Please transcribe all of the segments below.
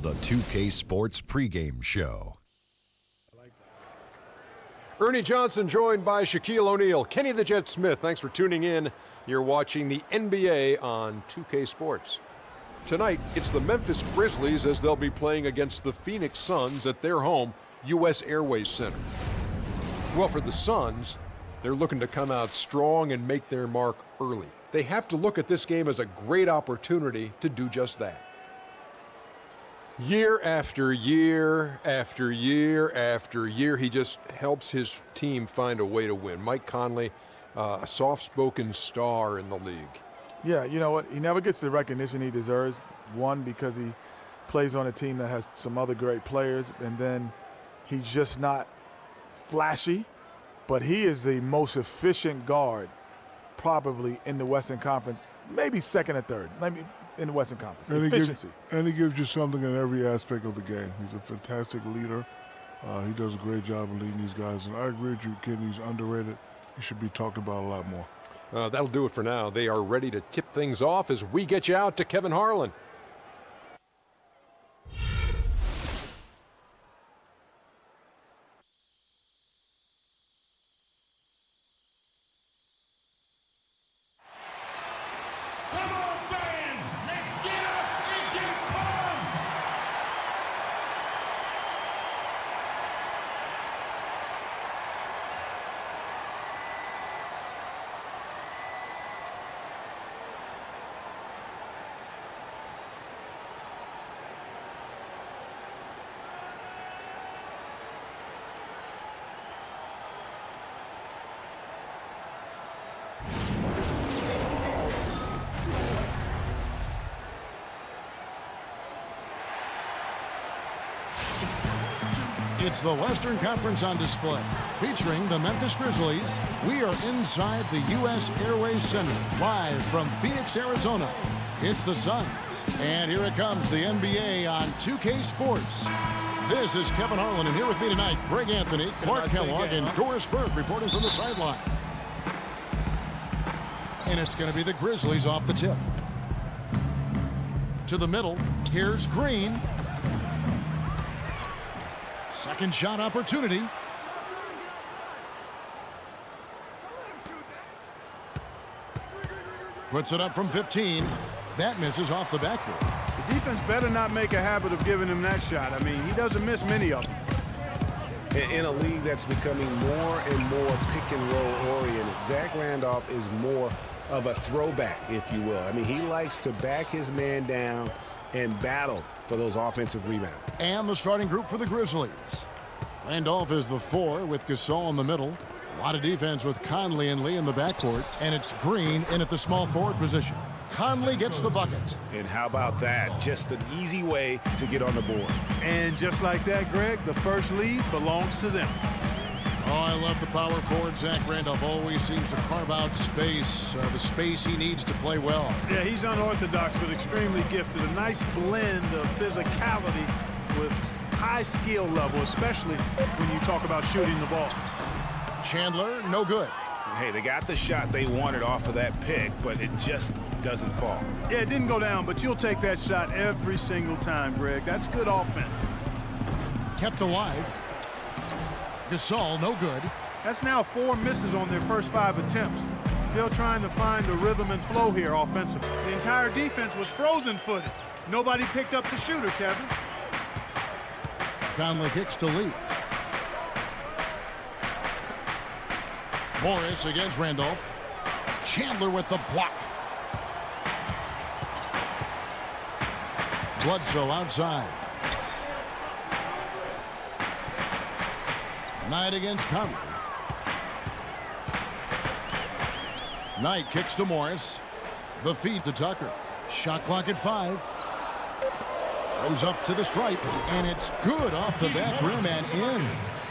The 2K Sports pregame show. Ernie Johnson joined by Shaquille O'Neal. Kenny the Jet Smith, thanks for tuning in. You're watching the NBA on 2K Sports. Tonight, it's the Memphis Grizzlies as they'll be playing against the Phoenix Suns at their home, U.S. Airways Center. Well, for the Suns, they're looking to come out strong and make their mark early. They have to look at this game as a great opportunity to do just that. Year after year after year after year, he just helps his team find a way to win. Mike Conley, a soft-spoken star in the league. Yeah, you know what? He never gets the recognition he deserves. One, because he plays on a team that has some other great players, and then he's just not flashy, but he is the most efficient guard probably in the Western Conference, maybe second or third, maybe in the Western Conference. And efficiency. He gives you something in every aspect of the game. He's a fantastic leader. He does a great job of leading these guys. And I agree with you, Ken. He's underrated. He should be talked about a lot more. That'll do it for now. They are ready to tip things off as we get you out to Kevin Harlan. It's the Western Conference on display, featuring the Memphis Grizzlies. We are inside the U.S. Airways Center, live from Phoenix, Arizona. It's the Suns, and here it comes, the NBA on 2K Sports. This is Kevin Harlan, and here with me tonight, Greg Anthony, Clark Kellogg, and Doris Burke reporting from the sideline. And it's going to be the Grizzlies off the tip. To the middle, here's Green. Second shot opportunity. Puts it up from 15. That misses off the backboard. The defense better not make a habit of giving him that shot. I mean, he doesn't miss many of them. In a league that's becoming more and more pick and roll oriented, Zach Randolph is more of a throwback, if you will. I mean, he likes to back his man down and battle for those offensive rebounds. And the starting group for the Grizzlies. Randolph is the 4 with Gasol in the middle. A lot of defense with Conley and Lee in the backcourt. And it's Green in at the small forward position. Conley gets the bucket. And how about that? Just an easy way to get on the board. And just like that, Greg, the first lead belongs to them. Oh, I love the power forward. Zach Randolph always seems to carve out space, the space he needs to play well. Yeah, he's unorthodox but extremely gifted. A nice blend of physicality with high skill level, especially when you talk about shooting the ball. Chandler, no good. Hey, they got the shot they wanted off of that pick, but it just doesn't fall. Yeah, it didn't go down, but you'll take that shot every single time, Greg. That's good offense. Kept alive. Gasol, no good. That's now 4 misses on their first 5 attempts. Still trying to find the rhythm and flow here offensively. The entire defense was frozen-footed. Nobody picked up the shooter, Kevin. Conley kicks to Lee. Morris against Randolph. Chandler with the block. Bledsoe outside. Knight against Conley. Knight kicks to Morris. The feed to Tucker. Shot clock at 5. Goes up to the stripe, and it's good off the back rim and in.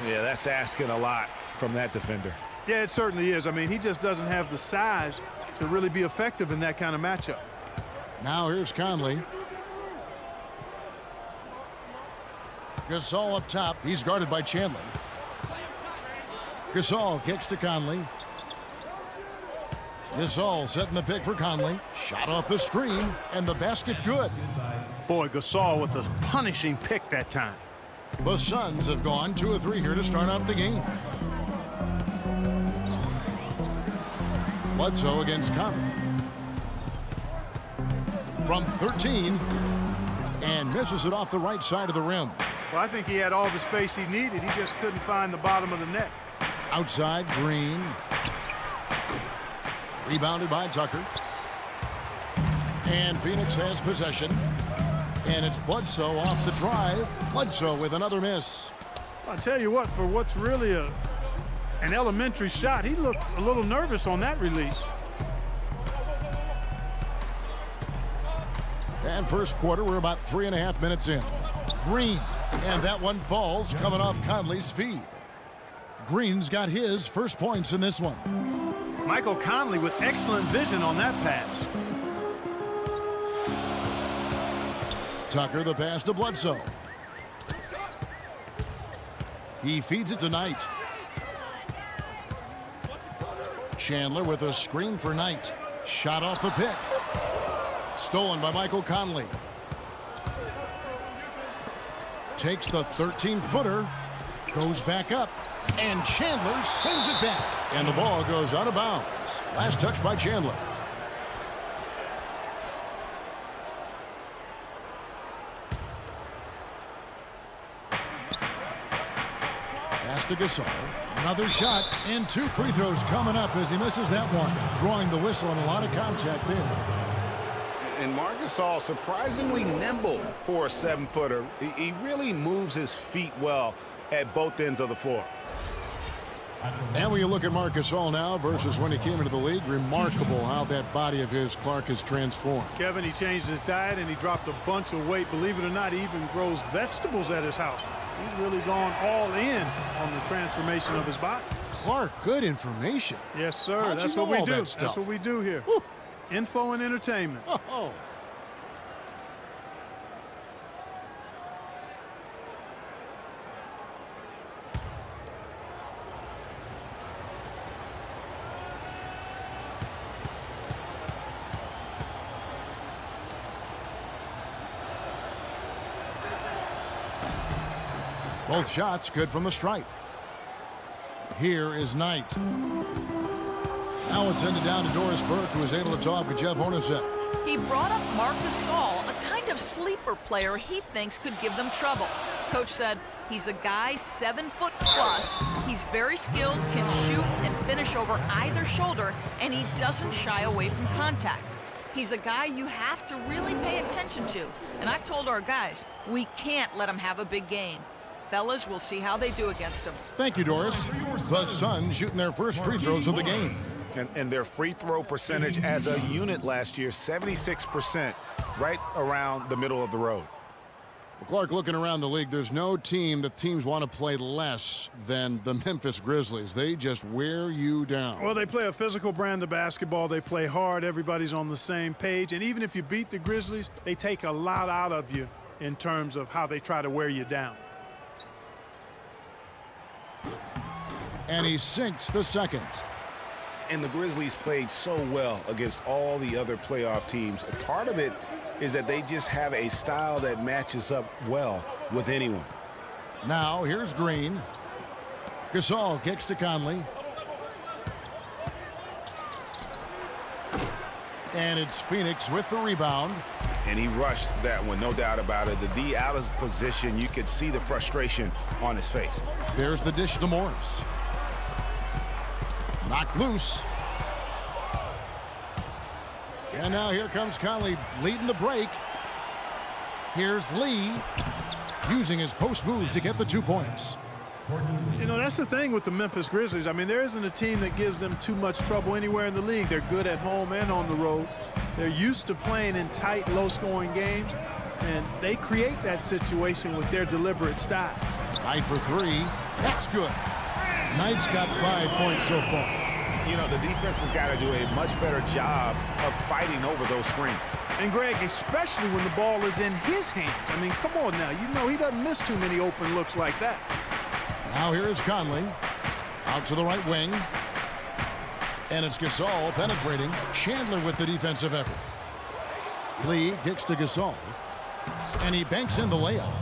Yeah, that's asking a lot from that defender. Yeah, it certainly is. I mean, he just doesn't have the size to really be effective in that kind of matchup. Now here's Conley. Gasol up top. He's guarded by Chandler. Gasol kicks to Conley. Gasol setting the pick for Conley. Shot off the screen, and the basket good. Boy, Gasol with a punishing pick that time. The Suns have gone 2 of 3 here to start out the game. Bledsoe against Conley. From 13, and misses it off the right side of the rim. Well, I think he had all the space he needed. He just couldn't find the bottom of the net. Outside, Green. Rebounded by Tucker. And Phoenix has possession. And it's Bledsoe off the drive. Bledsoe with another miss. I'll tell you what, for what's really an elementary shot, he looked a little nervous on that release. And first quarter, we're about 3.5 minutes in. Green, and that one falls, coming off Conley's feed. Green's got his first points in this one. Michael Conley with excellent vision on that pass. Tucker, the pass to Bledsoe. He feeds it to Knight. Chandler with a screen for Knight. Shot off the pick. Stolen by Michael Conley. Takes the 13-footer. Goes back up. And Chandler sends it back. And the ball goes out of bounds. Last touch by Chandler. Pass to Gasol. Another shot. And 2 free throws coming up as he misses that one. Drawing the whistle and a lot of contact there. And Marc Gasol surprisingly nimble for a 7-footer. He really moves his feet well at both ends of the floor. And when you look at Marc Gasol now versus when he came into the league, remarkable how that body of his, Clark, has transformed. Kevin, he changed his diet and he dropped a bunch of weight. Believe it or not, he even grows vegetables at his house. He's really gone all in on the transformation of his body. Clark, good information. Yes, sir. How'd That's you what know we all do. that stuff? That's what we do here. Woo. Info and entertainment. Oh. Both shots good from the stripe. Here is Knight. Now it's ended down to Doris Burke, who was able to talk with Jeff Hornacek. He brought up Marc Gasol, a kind of sleeper player he thinks could give them trouble. Coach said he's a guy 7 foot plus. He's very skilled, can shoot and finish over either shoulder, and he doesn't shy away from contact. He's a guy you have to really pay attention to. And I've told our guys, we can't let him have a big game. Fellas, we'll see how they do against him. Thank you, Doris. The Suns shooting their first free throws of the game. And their free throw percentage as a unit last year, 76%, right around the middle of the road. Well, Clark, looking around the league, there's no team that teams want to play less than the Memphis Grizzlies. They just wear you down. Well, they play a physical brand of basketball. They play hard. Everybody's on the same page. And even if you beat the Grizzlies, they take a lot out of you in terms of how they try to wear you down. And he sinks the second. And the Grizzlies played so well against all the other playoff teams. A part of it is that they just have a style that matches up well with anyone. Now here's Green. Gasol kicks to Conley. And it's Phoenix with the rebound. And he rushed that one, no doubt about it. The D out of position, you could see the frustration on his face. There's the dish to Morris. Knocked loose. And now here comes Conley leading the break. Here's Lee using his post moves to get the 2 points. You know, that's the thing with the Memphis Grizzlies. I mean, there isn't a team that gives them too much trouble anywhere in the league. They're good at home and on the road. They're used to playing in tight, low-scoring games, and they create that situation with their deliberate style. Knight for 3. That's good. Knight's got 5 points so far. You know, the defense has got to do a much better job of fighting over those screens. And, Greg, especially when the ball is in his hands. I mean, come on now. You know he doesn't miss too many open looks like that. Now here is Conley. Out to the right wing. And it's Gasol penetrating. Chandler with the defensive effort. Lee kicks to Gasol. And he banks in the layup.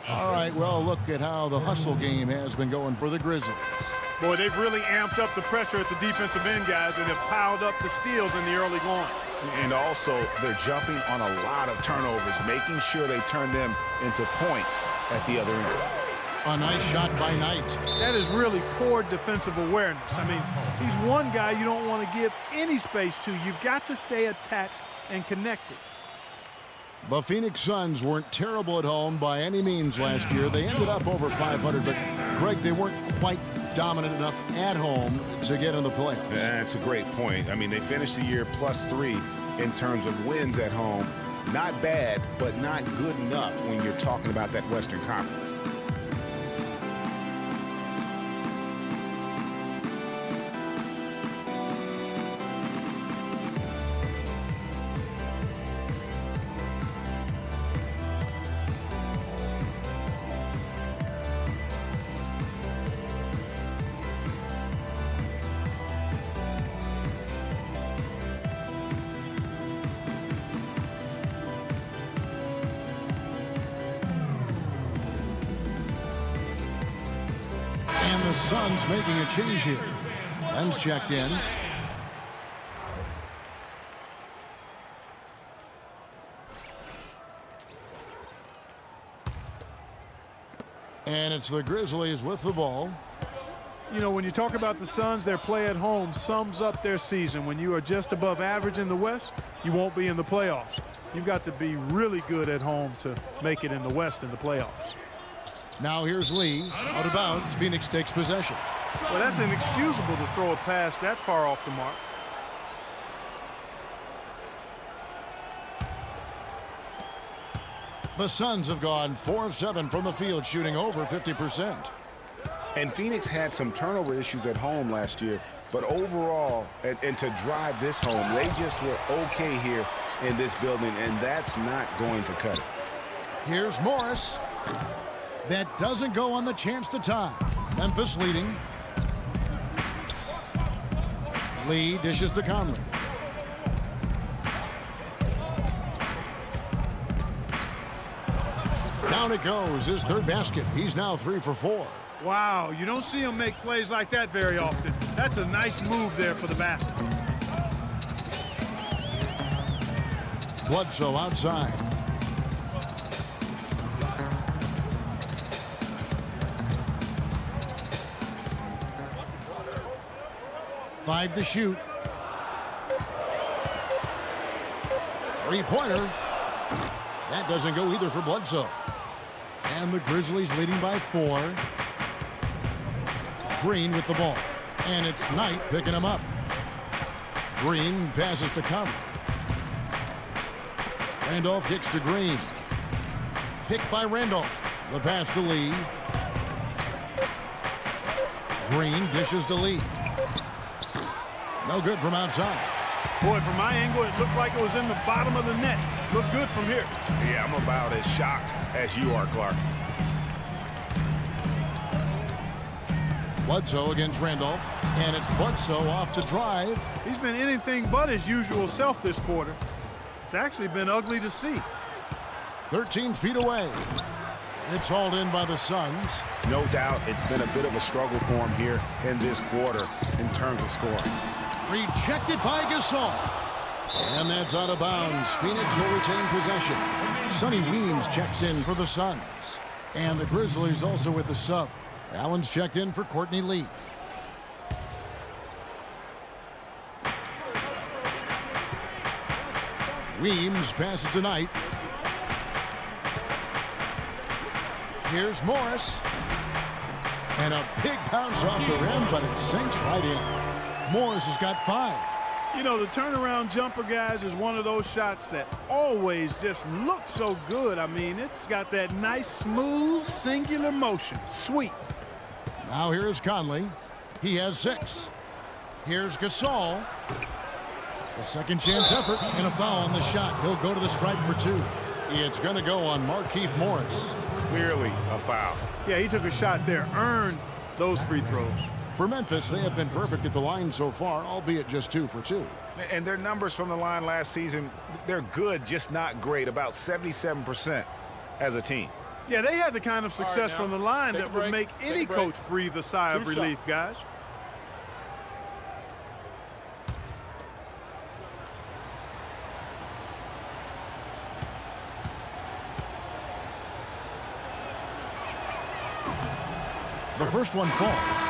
All right, well, look at how the hustle game has been going for the Grizzlies. Boy, they've really amped up the pressure at the defensive end, guys, and have piled up the steals in the early going. And also, they're jumping on a lot of turnovers, making sure they turn them into points at the other end. A nice shot by Knight. That is really poor defensive awareness. I mean, he's one guy you don't want to give any space to. You've got to stay attached and connected. The Phoenix Suns weren't terrible at home by any means last year. They ended up over 500, but, Greg, they weren't quite dominant enough at home to get in the playoffs. That's a great point. I mean, they finished the year +3 in terms of wins at home. Not bad, but not good enough when you're talking about that Western Conference. And the Suns making a change here. Ben's checked in. And it's the Grizzlies with the ball. You know, when you talk about the Suns, their play at home sums up their season. When you are just above average in the West, you won't be in the playoffs. You've got to be really good at home to make it in the West in the playoffs. Now here's Lee. Out of bounds. Phoenix takes possession. Well, that's inexcusable to throw a pass that far off the mark. The Suns have gone 4 of 7 from the field, shooting over 50%. And Phoenix had some turnover issues at home last year, but overall, and to drive this home, they just were okay here in this building, and that's not going to cut it. Here's Morris. That doesn't go on the chance to tie. Memphis leading. Lee dishes to Conley. Down it goes, his third basket. He's now 3 for 4. Wow, you don't see him make plays like that very often. That's a nice move there for the basket. Bledsoe outside. Five to shoot. Three-pointer. That doesn't go either for Bledsoe. And the Grizzlies leading by 4. Green with the ball. And it's Knight picking him up. Green passes to Conley. Randolph kicks to Green. Picked by Randolph. The pass to Lee. Green dishes to Lee. No good from outside. Boy, from my angle, it looked like it was in the bottom of the net. Looked good from here. Yeah, I'm about as shocked as you are, Clark. Bledsoe against Randolph. And it's Bledsoe off the drive. He's been anything but his usual self this quarter. It's actually been ugly to see. 13 feet away. It's hauled in by the Suns. No doubt it's been a bit of a struggle for him here in this quarter in terms of scoring. Rejected by Gasol. And that's out of bounds. Phoenix will retain possession. Sonny Weems checks in for the Suns. And the Grizzlies also with the sub. Allen's checked in for Courtney Lee. Weems passes to Knight. Here's Morris. And a big bounce off the rim, but it sinks right in. Morris has got 5. You know, the turnaround jumper, guys, is one of those shots that always just looks so good. I mean, it's got that nice, smooth, singular motion. Sweet. Now here's Conley. He has 6. Here's Gasol. A second chance effort and a foul on the shot. He'll go to the stripe for 2. It's going to go on Markieff Morris. Clearly a foul. Yeah, he took a shot there, earned those free throws. For Memphis, they have been perfect at the line so far, albeit just 2 for 2. And their numbers from the line last season, they're good, just not great, about 77% as a team. Yeah, they had the kind of success from the line that would make any coach breathe a sigh of relief, guys. The first one falls.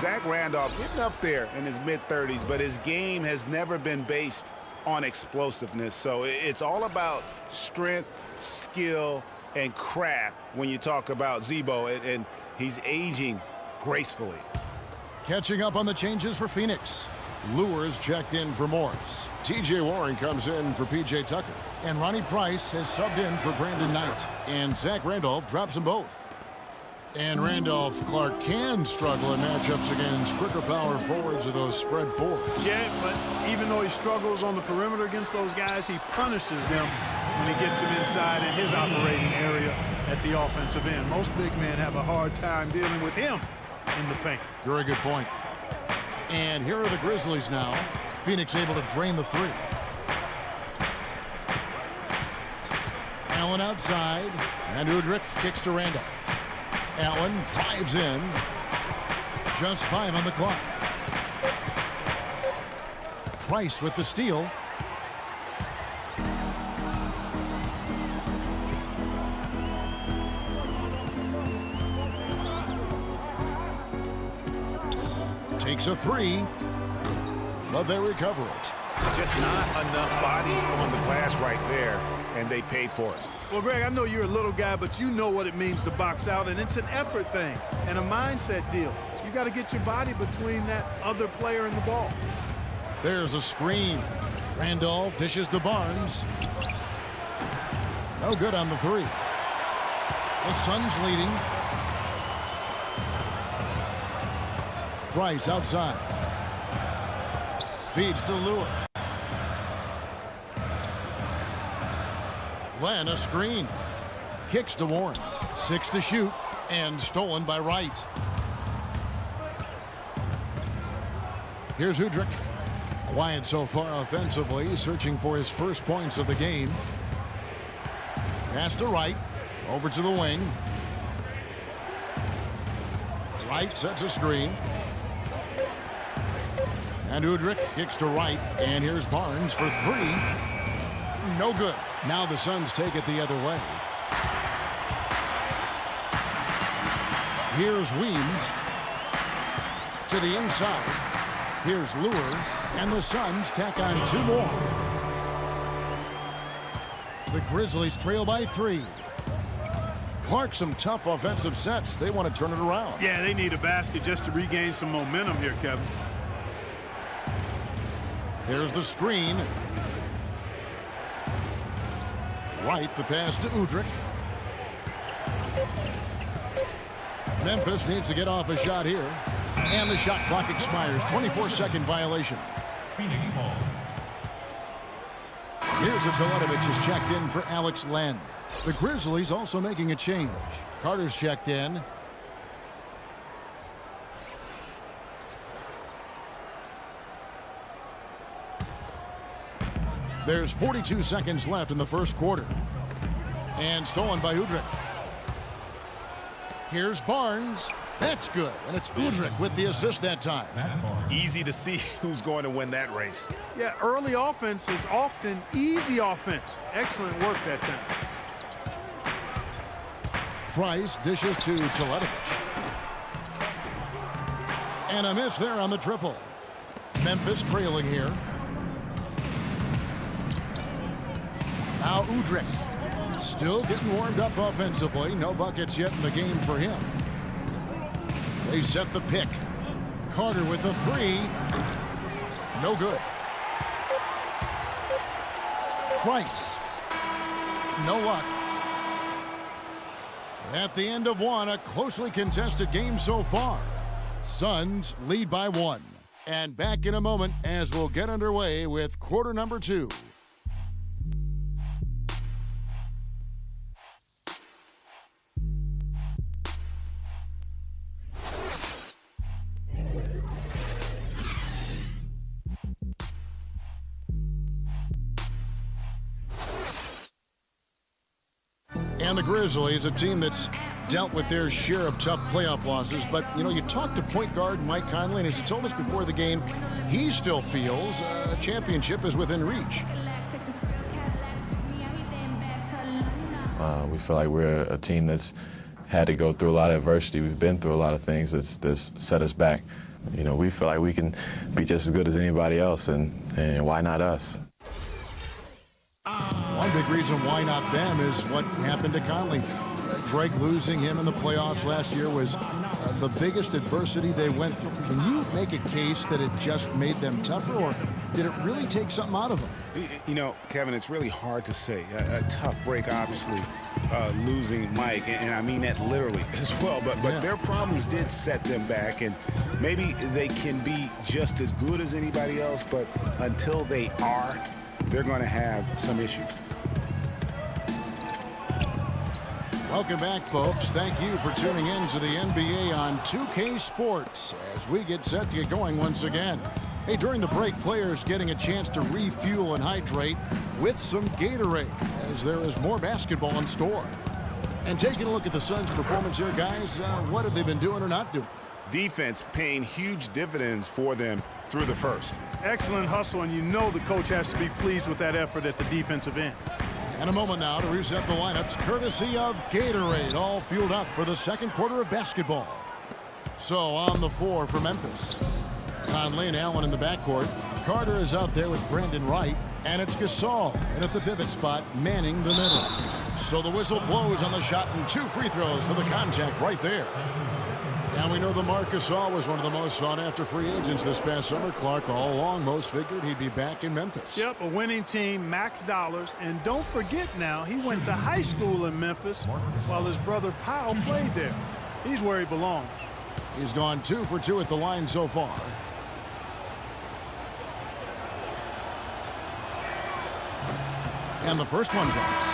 Zach Randolph getting up there in his mid-30s, but his game has never been based on explosiveness. So it's all about strength, skill, and craft when you talk about Zebo, and he's aging gracefully. Catching up on the changes for Phoenix. Lewis checked in for Morris. T.J. Warren comes in for P.J. Tucker. And Ronnie Price has subbed in for Brandon Knight. And Zach Randolph drops them both. And Randolph Clark can struggle in matchups against quicker power forwards or those spread fours. Yeah, but even though he struggles on the perimeter against those guys, he punishes them when he gets them inside in his operating area at the offensive end. Most big men have a hard time dealing with him in the paint. Very good point. And here are the Grizzlies now. Phoenix able to drain the 3. Allen outside, and Udrich kicks to Randolph. Allen drives in. Just 5 on the clock. Price with the steal. Takes a 3, but they recover it. Just not enough bodies on the glass right there, and they paid for it. Well, Greg, I know you're a little guy, but you know what it means to box out, and it's an effort thing and a mindset deal. You got to get your body between that other player and the ball. There's a screen. Randolph dishes to Barnes. No good on the 3. The Suns leading. Price outside. Feeds to Lure. Len a screen. Kicks to Warren. 6 to shoot. And stolen by Wright. Here's Udrich. Quiet so far offensively. Searching for his first points of the game. Pass to Wright. Over to the wing. Wright sets a screen. And Udrich kicks to Wright. And here's Barnes for 3. No good. Now the Suns take it the other way. Here's Weems. To the inside. Here's Lure. And the Suns tack on 2 more. The Grizzlies trail by 3. Clark, some tough offensive sets. They want to turn it around. Yeah, they need a basket just to regain some momentum here, Kevin. Here's the screen. Wright, the pass to Udrich. Memphis needs to get off a shot here. And the shot clock expires. 24-second violation. Phoenix ball. Here's a Teletovic is checked in for Alex Len. The Grizzlies also making a change. Carter's checked in. There's 42 seconds left in the first quarter. And stolen by Udrich. Here's Barnes. That's good. And it's Udrich with the assist that time. Easy to see who's going to win that race. Yeah, early offense is often easy offense. Excellent work that time. Price dishes to Teletovic. And a miss there on the triple. Memphis trailing here. Now Udrich. Still getting warmed up offensively. No buckets yet in the game for him. They set the pick. Carter with the 3. No good. Price. No luck. At the end of 1, a closely contested game so far. Suns lead by 1. And back in a moment as we'll get underway with quarter number 2. And the Grizzlies, a team that's dealt with their share of tough playoff losses. But, you know, you talked to point guard Mike Conley, and as he told us before the game, he still feels a championship is within reach. We feel like we're a team that's had to go through a lot of adversity. We've been through a lot of things that's set us back. You know, we feel like we can be just as good as anybody else, and why not us? One big reason why not them is what happened to Conley. Greg losing him in the playoffs last year was the biggest adversity they went through. Can you make a case that it just made them tougher, or did it really take something out of them? You know, Kevin, it's really hard to say. A tough break, obviously, losing Mike, and I mean that literally as well. But their problems did set them back, and maybe they can be just as good as anybody else, but until they are, they're going to have some issues. Welcome back, folks. Thank you for tuning in to the NBA on 2K Sports as we get set to get going once again. Hey, during the break, players getting a chance to refuel and hydrate with some Gatorade as there is more basketball in store. And taking a look at the Suns' performance here, guys, what have they been doing or not doing? Defense paying huge dividends for them through the first. Excellent hustle, and you know the coach has to be pleased with that effort at the defensive end. And a moment now to reset the lineups, courtesy of Gatorade, all fueled up for the second quarter of basketball. So on the floor for Memphis, Conley and Allen in the backcourt. Carter is out there with Brandon Wright, and it's Gasol, and at the pivot spot, manning the middle. So the whistle blows on the shot, and 2 free throws for the contact right there. Now we know that Marc Gasol was one of the most sought-after free agents this past summer. Clark, all along, most figured he'd be back in Memphis. Yep, a winning team, max dollars. And don't forget now, he went to high school in Memphis while his brother Powell played there. He's where he belongs. He's gone 2 for 2 at the line so far. And the first one drops.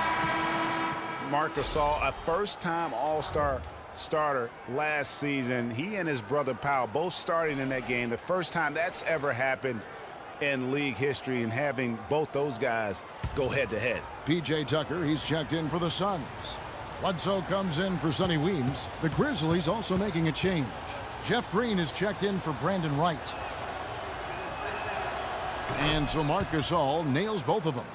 Marc Gasol, a first-time All-Star starter last season. He and his brother Powell both starting in that game. The first time that's ever happened in league history, and having both those guys go head-to-head. P.J. Tucker, he's checked in for the Suns. Bledsoe comes in for Sonny Weems. The Grizzlies also making a change. Jeff Green is checked in for Brandon Wright. And so Marc Gasol nails both of them.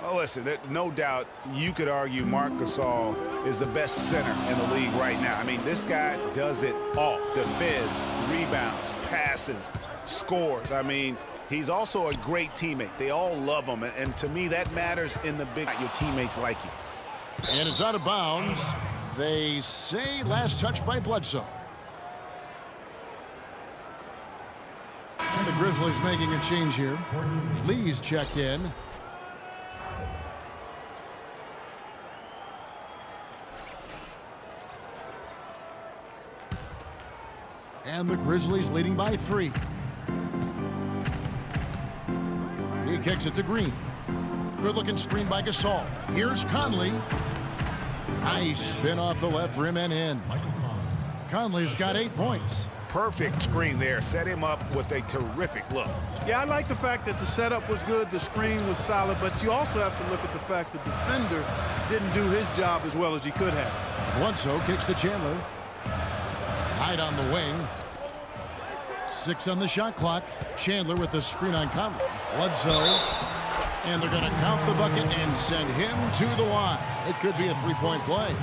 Oh, listen, no doubt you could argue Marc Gasol is the best center in the league right now. I mean, this guy does it all. Defends, rebounds, passes, scores. I mean, he's also a great teammate. They all love him, and to me, that matters in the big. Your teammates like you. And it's out of bounds. They say last touch by Bledsoe. And the Grizzlies making a change here. Lee's checked in. And the Grizzlies leading by 3. He kicks it to Green. Good-looking screen by Gasol. Here's Conley. Nice spin off the left rim and in. Conley's got 8 points. Perfect screen there. Set him up with a terrific look. Yeah, I like the fact that the setup was good, the screen was solid, but you also have to look at the fact that the defender didn't do his job as well as he could have. Bledsoe kicks to Chandler. Hyde on the wing. 6 on the shot clock. Chandler with the screen on Conley. Bledsoe. And they're going to count the bucket and send him to the line. It could be a 3-point play.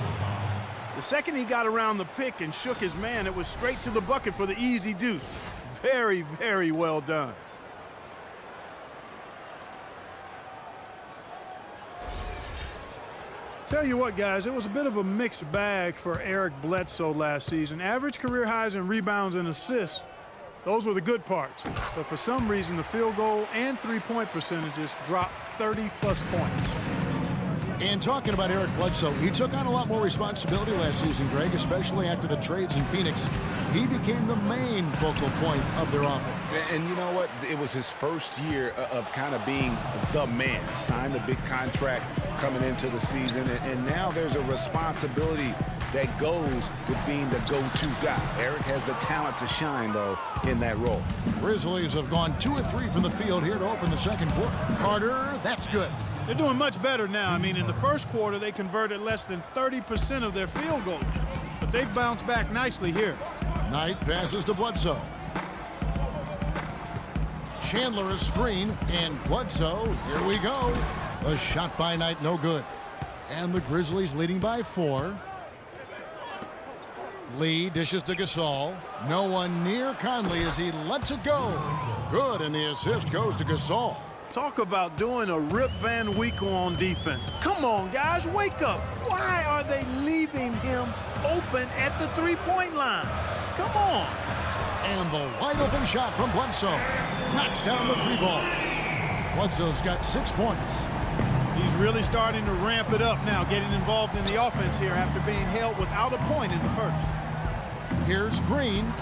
The second he got around the pick and shook his man, it was straight to the bucket for the easy deuce. Very, very well done. Tell you what, guys, it was a bit of a mixed bag for Eric Bledsoe last season. Average career highs in rebounds and assists. Those were the good parts. But for some reason, the field goal and 3-point percentages dropped 30-plus points. And talking about Eric Bledsoe, he took on a lot more responsibility last season, Greg, especially after the trades in Phoenix. He became the main focal point of their offense. And you know what? It was his first year of kind of being the man. Signed a big contract coming into the season, and now there's a responsibility that goes with being the go-to guy. Eric has the talent to shine, though, in that role. Grizzlies have gone 2 of 3 from the field here to open the second quarter. Carter, that's good. They're doing much better now. I mean, in the first quarter, they converted less than 30% of their field goals. But they've bounced back nicely here. Knight passes to Bledsoe. Chandler a screen, and Bledsoe, here we go. A shot by Knight, no good. And the Grizzlies leading by 4. Lee dishes to Gasol. No one near Conley as he lets it go. Good, and the assist goes to Gasol. Talk about doing a Rip Van Winkle on defense. Come on, guys, wake up. Why are they leaving him open at the three-point line? Come on. And the wide open shot from Bledsoe. Knocks down the 3-ball. Bledsoe's got 6 points. He's really starting to ramp it up now, getting involved in the offense here after being held without a point in the first. Here's Green,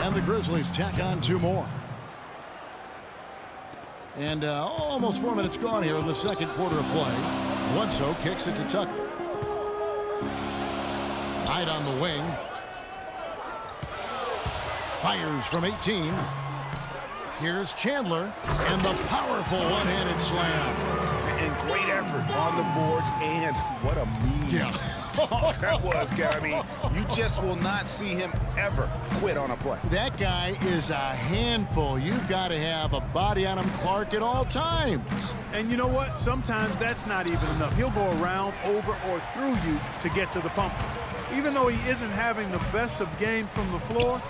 and the Grizzlies tack on 2 more. And almost 4 minutes gone here in the second quarter of play. Bledsoe kicks it to Tucker. Knight on the wing. Fires from 18. Here's Chandler, and the powerful one-handed slam. And great effort on the boards, and what a mean dunk that was, Kev. I mean, you just will not see him ever quit on a play. That guy is a handful. You've got to have a body on him, Clark, at all times. And you know what? Sometimes that's not even enough. He'll go around, over, or through you to get to the pump. Even though he isn't having the best of games from the floor,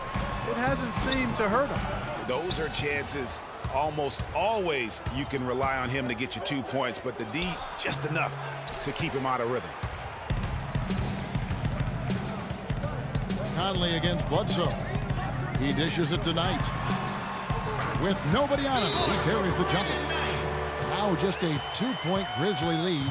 it hasn't seemed to hurt him. Those are chances. Almost always you can rely on him to get you 2 points, but the D just enough to keep him out of rhythm. Conley against Bledsoe. He dishes it to Knight. With nobody on him, he carries the jumper. Now just a 2-point Grizzly lead.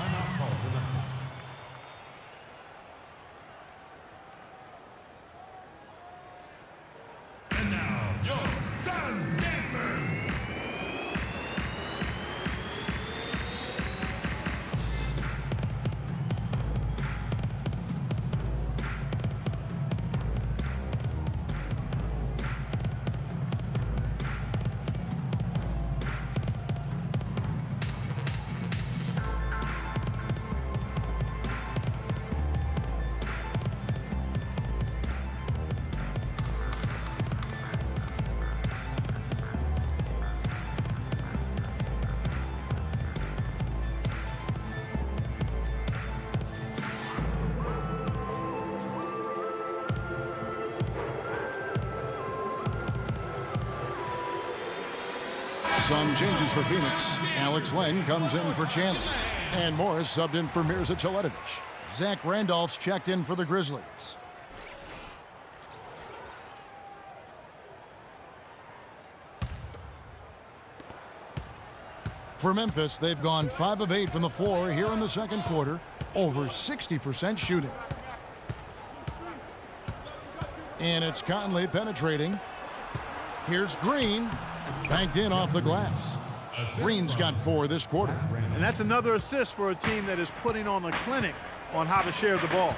Some changes for Phoenix. Alex Len comes in for Chandler. And Morris subbed in for Mirza Teletovic. Zach Randolph's checked in for the Grizzlies. For Memphis, they've gone 5 of 8 from the floor here in the second quarter. Over 60% shooting. And it's Conley penetrating. Here's Green. Banked in off the glass. Green's got 4 this quarter. And that's another assist for a team that is putting on a clinic on how to share the ball.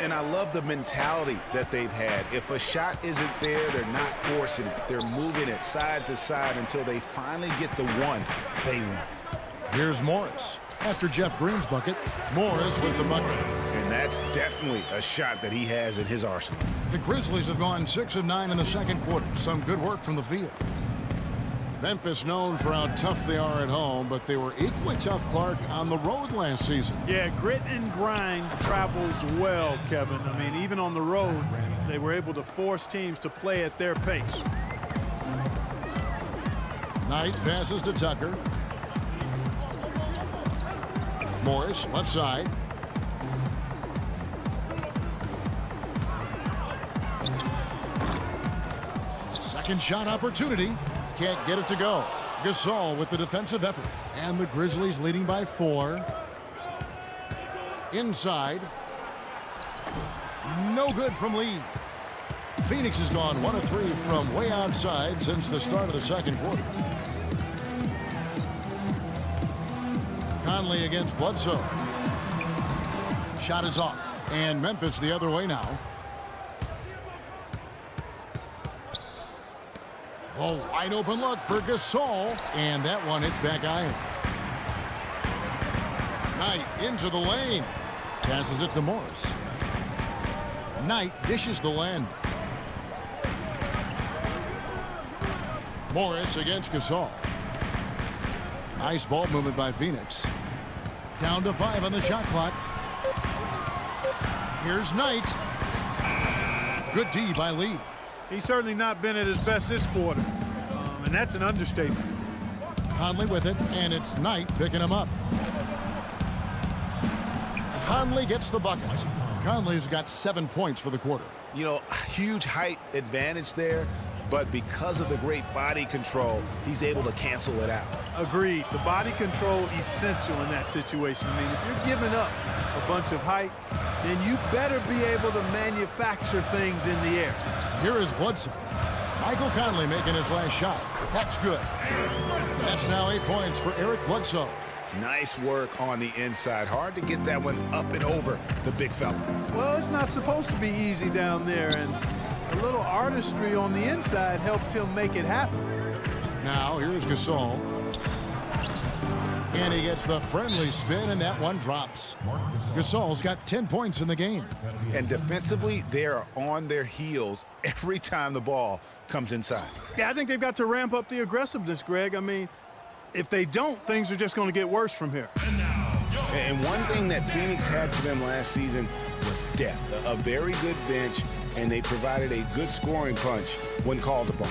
And I love the mentality that they've had. If a shot isn't there, they're not forcing it. They're moving it side to side until they finally get the one they want. Here's Morris. After Jeff Green's bucket, Morris with the bucket. And that's definitely a shot that he has in his arsenal. The Grizzlies have gone 6 of 9 in the second quarter. Some good work from the field. Memphis known for how tough they are at home, but they were equally tough, Clark, on the road last season. Yeah, grit and grind travels well, Kevin. I mean, even on the road, they were able to force teams to play at their pace. Knight passes to Tucker. Morris, left side. Second shot opportunity. Can't get it to go. Gasol with the defensive effort. And the Grizzlies leading by 4. Inside. No good from Lee. Phoenix has gone 1 of 3 from way outside since the start of the second quarter. Conley against Bledsoe. Shot is off. And Memphis the other way now. A wide open look for Gasol. And that one hits back iron. Knight into the lane. Passes it to Morris. Knight dishes to Len. Morris against Gasol. Nice ball movement by Phoenix. Down to 5 on the shot clock. Here's Knight. Good D by Lee. He's certainly not been at his best this quarter, and that's an understatement. Conley with it, and it's Knight picking him up. Conley gets the bucket. Conley's got 7 points for the quarter. You know, huge height advantage there, but because of the great body control, he's able to cancel it out. Agreed. The body control essential in that situation. I mean, if you're giving up a bunch of height, then you better be able to manufacture things in the air. Here is Bledsoe. Michael Conley making his last shot. That's good. That's now 8 points for Eric Bledsoe. Nice work on the inside. Hard to get that one up and over the big fella. Well, it's not supposed to be easy down there, and a little artistry on the inside helped him make it happen. Now here's Gasol. And he gets the friendly spin, and that one drops. Gasol's got 10 points in the game. And defensively, they are on their heels every time the ball comes inside. Yeah, I think they've got to ramp up the aggressiveness, Greg. I mean, if they don't, things are just going to get worse from here. And one thing that Phoenix had for them last season was depth. A very good bench, and they provided a good scoring punch when called upon.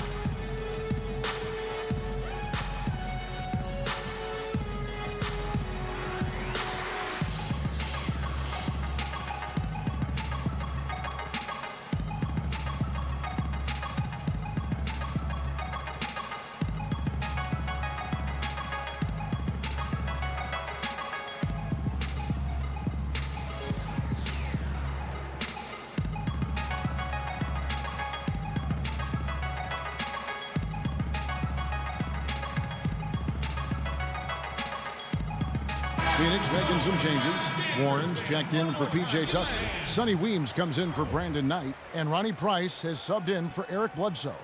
Phoenix making some changes. Warren's checked in for P.J. Tucker. Sonny Weems comes in for Brandon Knight. And Ronnie Price has subbed in for Eric Bledsoe.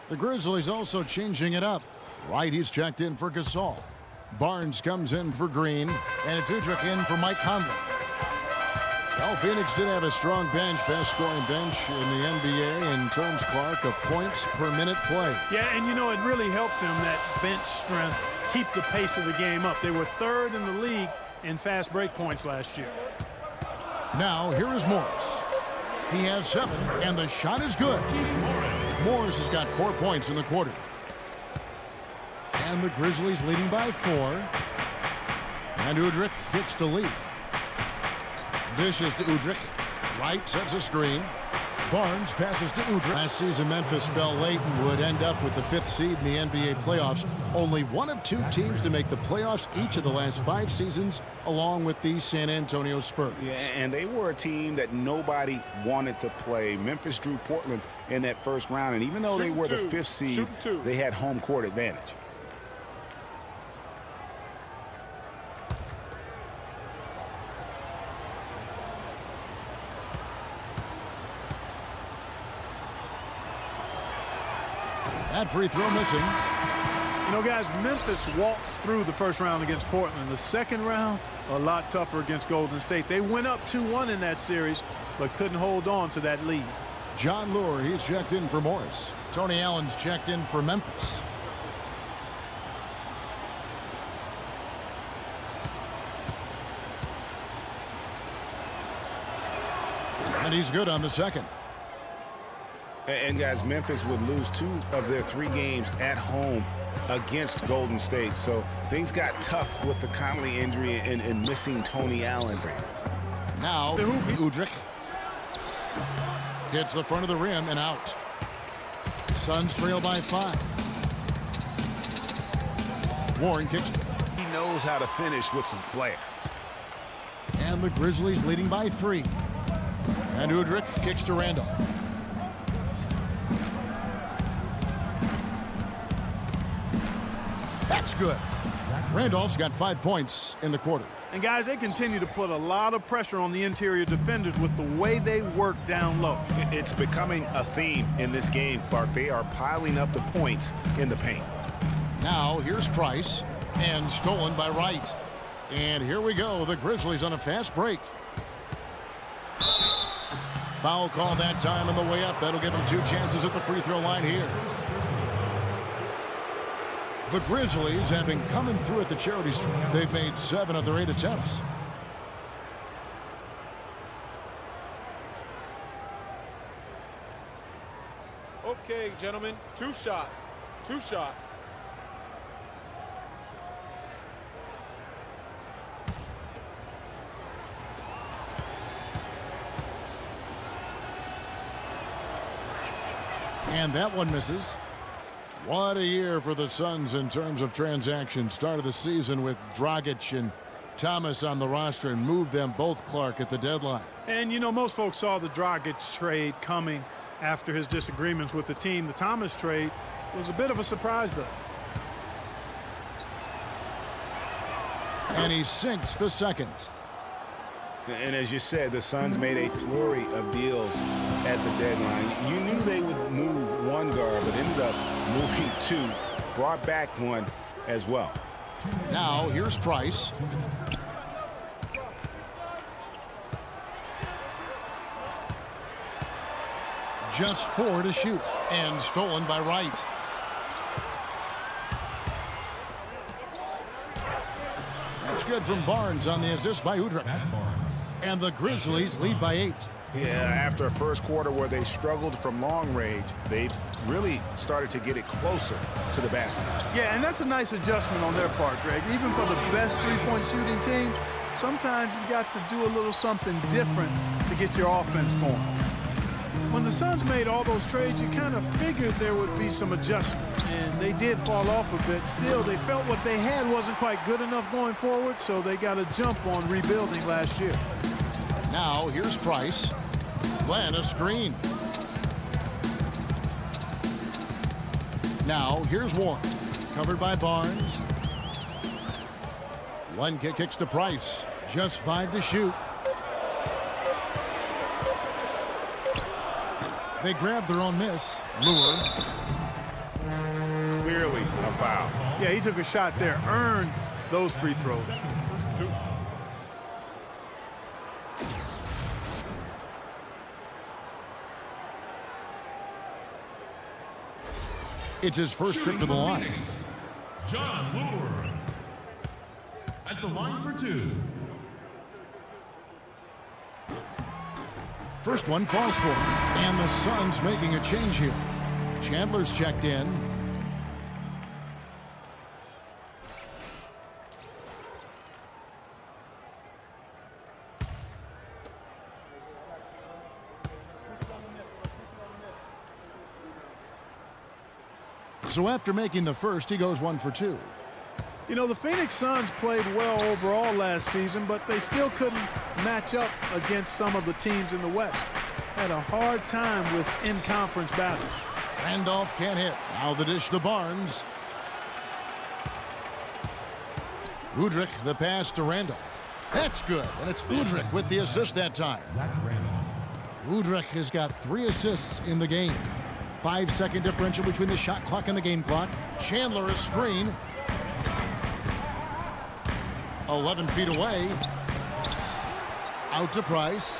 The Grizzlies also changing it up. Wright, he's checked in for Gasol. Barnes comes in for Green. And it's Udrich in for Mike Conley. Well, Phoenix did have a strong bench, best scoring bench in the NBA in terms, Clark, of points per minute play. Yeah, and you know, it really helped them, that bench strength, keep the pace of the game up. They were 3rd in the league in fast break points last year. Now, here is Morris. He has 7, and the shot is good. Morris has got 4 points in the quarter. And the Grizzlies leading by 4. And Udrich kicks to Lee. Dishes to Udrich. Wright sets a screen. Barnes passes to Udrich. Last season, Memphis fell late and would end up with the 5th seed in the NBA playoffs. Only one of 2 teams to make the playoffs each of the last 5 seasons, along with the San Antonio Spurs. Yeah, and they were a team that nobody wanted to play. Memphis drew Portland in that first round, and even though they were the 5th seed, they had home court advantage. That free throw missing. You know, guys, Memphis walks through the first round against Portland. The second round, a lot tougher against Golden State. They went up 2-1 in that series, but couldn't hold on to that lead. John Lure, he's checked in for Morris. Tony Allen's checked in for Memphis. And he's good on the second. And guys, Memphis would lose 2 of their 3 games at home against Golden State. So things got tough with the Conley injury and missing Tony Allen. Now, Udrich hits the front of the rim and out. Suns trail by 5. Warren kicks. He knows how to finish with some flair. And the Grizzlies leading by 3. And Udrich kicks to Randolph. That's good. Randolph's got 5 points in the quarter. And guys, they continue to put a lot of pressure on the interior defenders with the way they work down low. It's becoming a theme in this game, Clark. They are piling up the points in the paint. Now here's Price, and stolen by Wright. And here we go. The Grizzlies on a fast break. Foul call that time on the way up. That'll give them 2 chances at the free throw line here. The Grizzlies have been coming through at the charity stripe. They've made 7 of their 8 attempts. Okay, gentlemen, 2 shots. 2 shots. And that one misses. What a year for the Suns in terms of transactions. Started the season with Dragic and Thomas on the roster and moved them both, Clark, at the deadline. And, you know, most folks saw the Dragic trade coming after his disagreements with the team. The Thomas trade was a bit of a surprise, though. And he sinks the second. And as you said, the Suns made a flurry of deals at the deadline. You knew they would move 1 guard, but ended up moving 2. Brought back 1 as well. Now here's Price. Just 4 to shoot. And stolen by Wright. That's good from Barnes on the assist by Udrih. And the Grizzlies lead by 8. Yeah, after a first quarter where they struggled from long range, they've really started to get it closer to the basket. Yeah, and that's a nice adjustment on their part, Greg. Even for the best three-point shooting team, sometimes you got to do a little something different to get your offense going. When the Suns made all those trades, you kind of figured there would be some adjustment, and they did fall off a bit. Still, they felt what they had wasn't quite good enough going forward, so they got a jump on rebuilding last year. Now here's Price. Glenn a screen. Now here's Warren. Covered by Barnes. One kick kicks to Price. Just 5 to shoot. They grab their own miss. Lure. Clearly a foul. Yeah, he took a shot there. Earned those free throws. It's his first trip to the line. John Lure at the line for 2. First one falls for him. And the Suns making a change here. Chandler's checked in. So after making the first, he goes 1 for 2. You know, the Phoenix Suns played well overall last season, but they still couldn't match up against some of the teams in the West. Had a hard time with in-conference battles. Randolph can't hit. Now the dish to Barnes. Udrih the pass to Randolph. That's good, and it's Udrih with the assist that time. Udrih has got 3 assists in the game. 5-second differential between the shot clock and the game clock. Chandler a screen. 11 feet away. Out to Price.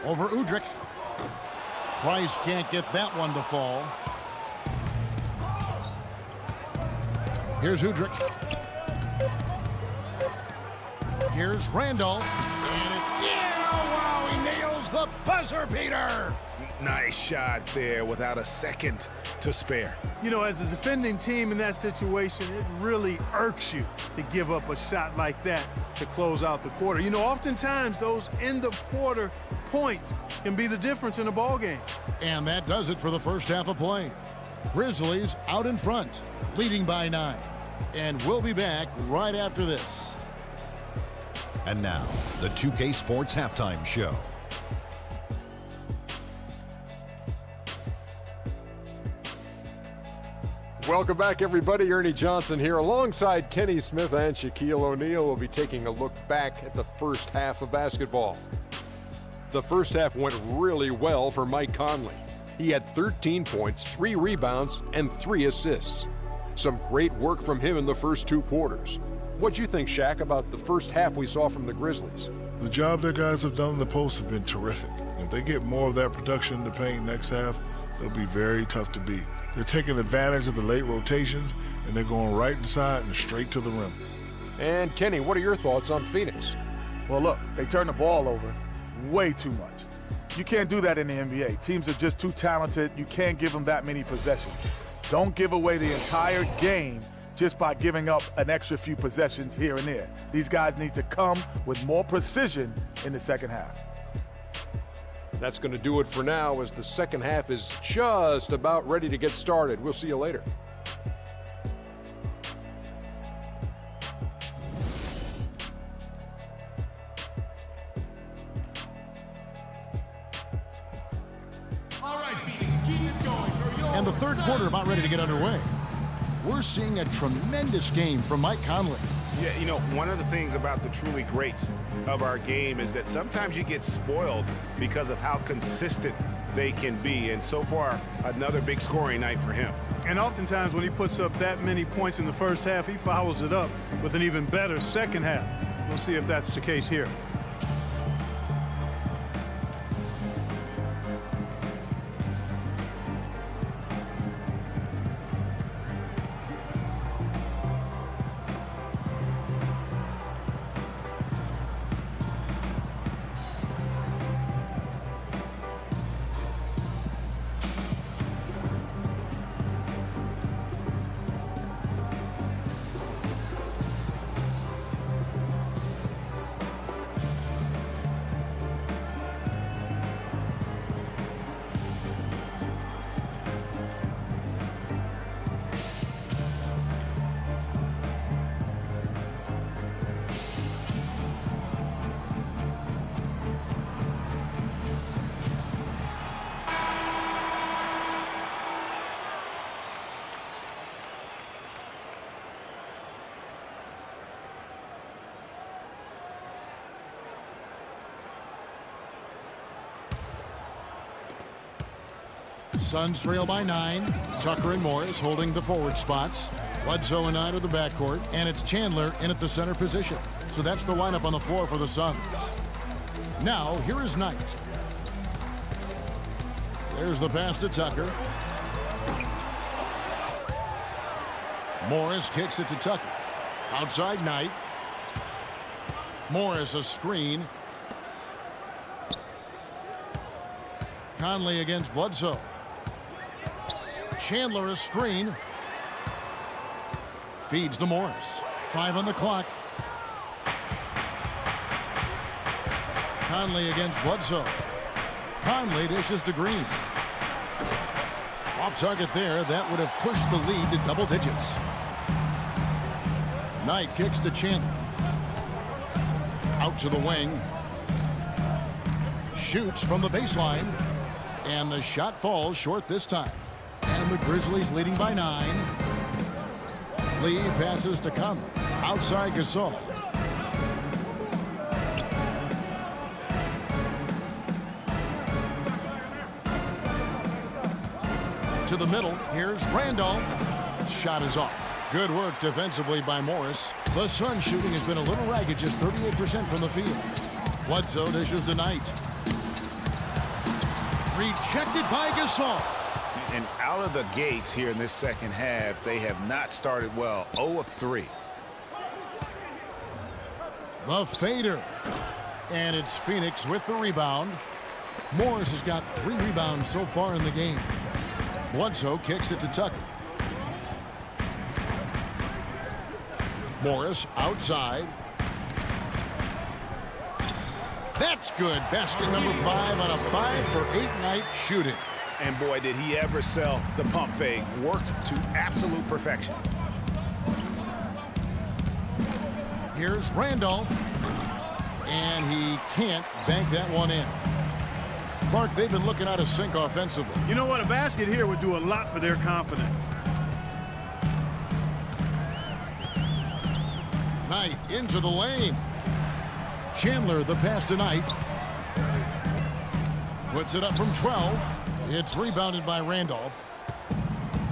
Over Udrih. Price can't get that one to fall. Here's Udrih. Here's Randolph. And it's wow, he nails the buzzer beater. Nice shot there without a second to spare. You know, as a defending team in that situation, it really irks you to give up a shot like that to close out the quarter. You know, oftentimes those end-of-quarter points can be the difference in a ball game. And that does it for the first half of play. Grizzlies out in front, leading by 9. And we'll be back right after this. And now, the 2K Sports Halftime Show. Welcome back, everybody. Ernie Johnson here alongside Kenny Smith and Shaquille O'Neal. We'll be taking a look back at the first half of basketball. The first half went really well for Mike Conley. He had 13 points, 3 rebounds, and 3 assists. Some great work from him in the first 2 quarters. What'd you think, Shaq, about the first half we saw from the Grizzlies? The job their guys have done in the post have been terrific. If they get more of that production in the paint next half, they'll be very tough to beat. They're taking advantage of the late rotations, and they're going right inside and straight to the rim. And Kenny, what are your thoughts on Phoenix? Well, look, they turn the ball over way too much. You can't do that in the NBA. Teams are just too talented. You can't give them that many possessions. Don't give away the entire game just by giving up an extra few possessions here and there. These guys need to come with more precision in the second half. That's going to do it for now, as the second half is just about ready to get started. We'll see you later. And the third quarter about ready to get underway. We're seeing a tremendous game from Mike Conley. Yeah, you know, one of the things about the truly greats of our game is that sometimes you get spoiled because of how consistent they can be. And so far, another big scoring night for him. And oftentimes when he puts up that many points in the first half, he follows it up with an even better second half. We'll see if that's the case here. Suns trail by 9. Tucker and Morris holding the forward spots. Bledsoe and Knight are the backcourt, and it's Chandler in at the center position. So that's the lineup on the floor for the Suns. Now, here is Knight. There's the pass to Tucker. Morris kicks it to Tucker. Outside Knight. Morris a screen. Conley against Bledsoe. Chandler a screen. Feeds to Morris. 5 on the clock. Conley against Bledsoe. Conley dishes to Green. Off target there. That would have pushed the lead to double digits. Knight kicks to Chandler. Out to the wing. Shoots from the baseline. And the shot falls short this time. And the Grizzlies leading by 9. Lee passes to Conley. Outside Gasol. To the middle. Here's Randolph. Shot is off. Good work defensively by Morris. The Suns shooting has been a little ragged, just 38% from the field. Bledsoe dishes to Knight. Rejected by Gasol. And out of the gates here in this second half, they have not started well. 0 of 3. The fader. And it's Phoenix with the rebound. Morris has got 3 rebounds so far in the game. Bledsoe kicks it to Tucker. Morris outside. That's good. Basket number 5 on a 5 for 8 night shooting. And boy, did he ever sell the pump fake. Worked to absolute perfection. Here's Randolph. And he can't bank that one in. Clark, they've been looking out of sync offensively. You know what? A basket here would do a lot for their confidence. Knight into the lane. Chandler the pass to Knight. Puts it up from 12. It's rebounded by Randolph.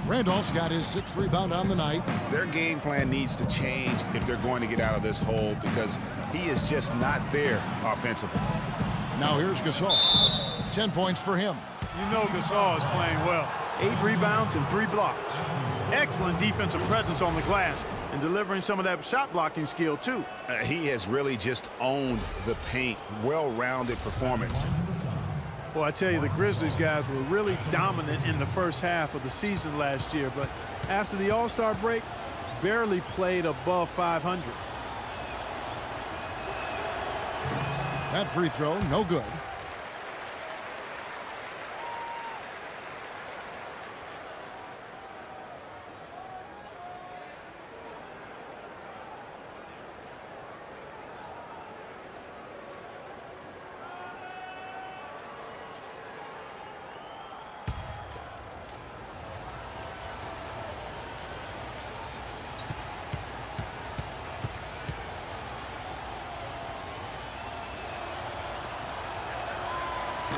Randolph's got his 6th rebound on the night. Their game plan needs to change if they're going to get out of this hole because he is just not there offensively. Now here's Gasol. 10 points for him. You know Gasol is playing well. 8 rebounds and 3 blocks. Excellent defensive presence on the glass and delivering some of that shot blocking skill too. He has really just owned the paint. Well-rounded performance. Well, I tell you, the Grizzlies guys were really dominant in the first half of the season last year, but after the All-Star break, barely played above 500. That free throw, no good.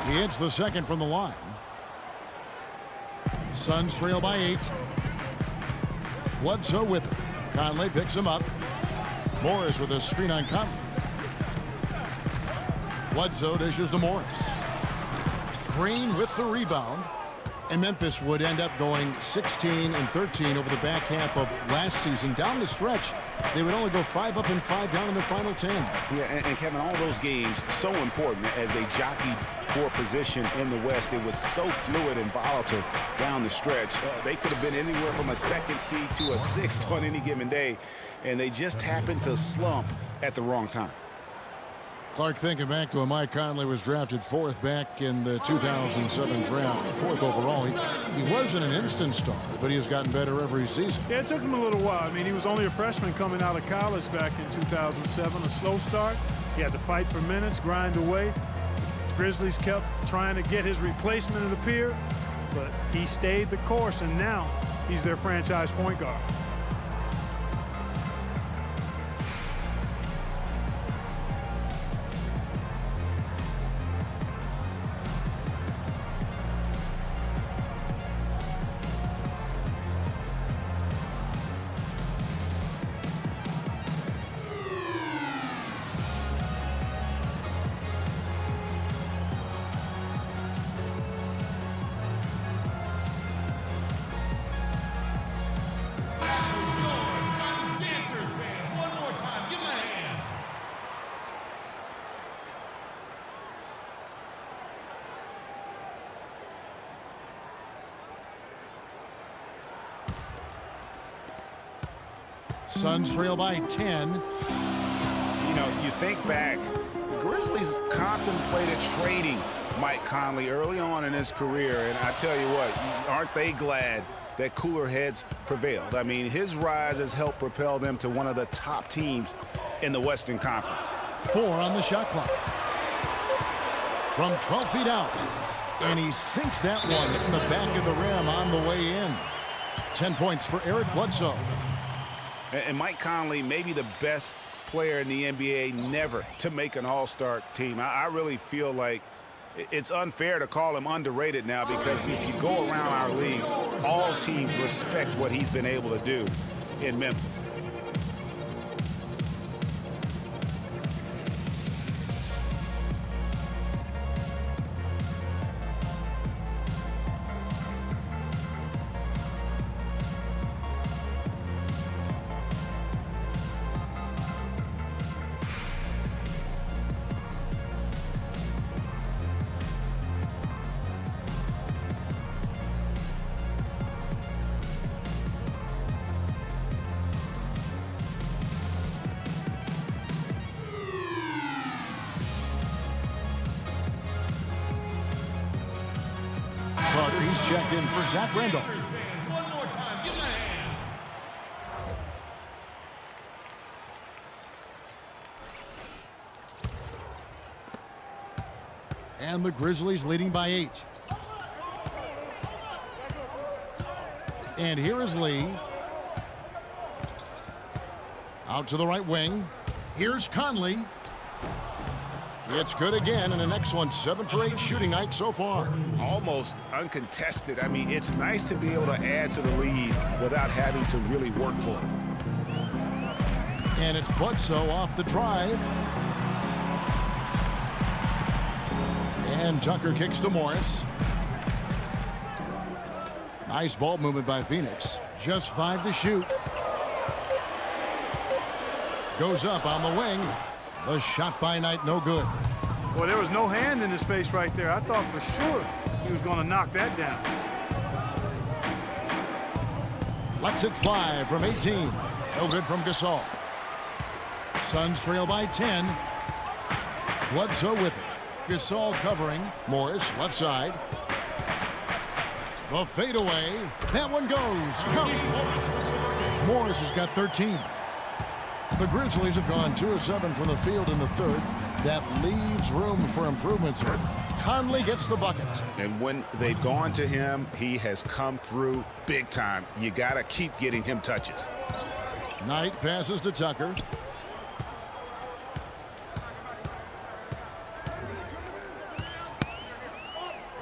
He hits the second from the line. Suns trail by 8. Bledsoe with it. Conley picks him up. Morris with a screen on Conley. Bledsoe dishes to Morris. Green with the rebound. And Memphis would end up going 16-13 over the back half of last season. Down the stretch, they would only go 5 up and 5 down in the final 10. Yeah, and Kevin, all those games so important as they jockeyed for position in the West. It was so fluid and volatile down the stretch. They could have been anywhere from a 2nd seed to a 6th on any given day, and they just happened to slump at the wrong time. Clark, thinking back to when Mike Conley was drafted 4th back in the 2007 draft, 4th overall. He wasn't an instant star, but he has gotten better every season. Yeah, it took him a little while. I mean, he was only a freshman coming out of college back in 2007. A slow start. He had to fight for minutes, grind away. Grizzlies kept trying to get his replacement, it appeared, but he stayed the course, and now he's their franchise point guard. Suns trail by 10. You know, you think back, the Grizzlies contemplated trading Mike Conley early on in his career, and I tell you what, aren't they glad that cooler heads prevailed? I mean, his rise has helped propel them to one of the top teams in the Western Conference. 4 on the shot clock. From 12 feet out, and he sinks that one in the back of the rim on the way in. 10 points for Eric Bledsoe. And Mike Conley may be the best player in the NBA never to make an all-star team. I really feel like it's unfair to call him underrated now, because if you go around our league, all teams respect what he's been able to do in Memphis. He's checked in for Zach Randolph. One more time, give him a hand. And the Grizzlies leading by 8. And here is Lee. Out to the right wing. Here's Conley. It's good again, and an excellent 7 for 8 shooting night so far. Almost uncontested. I mean, it's nice to be able to add to the lead without having to really work for it. And it's Bledsoe off the drive. And Tucker kicks to Morris. Nice ball movement by Phoenix. Just 5 to shoot. Goes up on the wing. The shot by Knight, no good. Well, there was no hand in his face right there. I thought for sure he was going to knock that down. Lets it fly from 18. No good from Gasol. Suns trail by 10. Bledsoe with it. Gasol covering. Morris left side. The fadeaway. That one goes. Morris has got 13. The Grizzlies have gone 2 of 7 from the field in the third. That leaves room for improvements. Conley gets the bucket. And when they've gone to him, he has come through big time. You got to keep getting him touches. Knight passes to Tucker.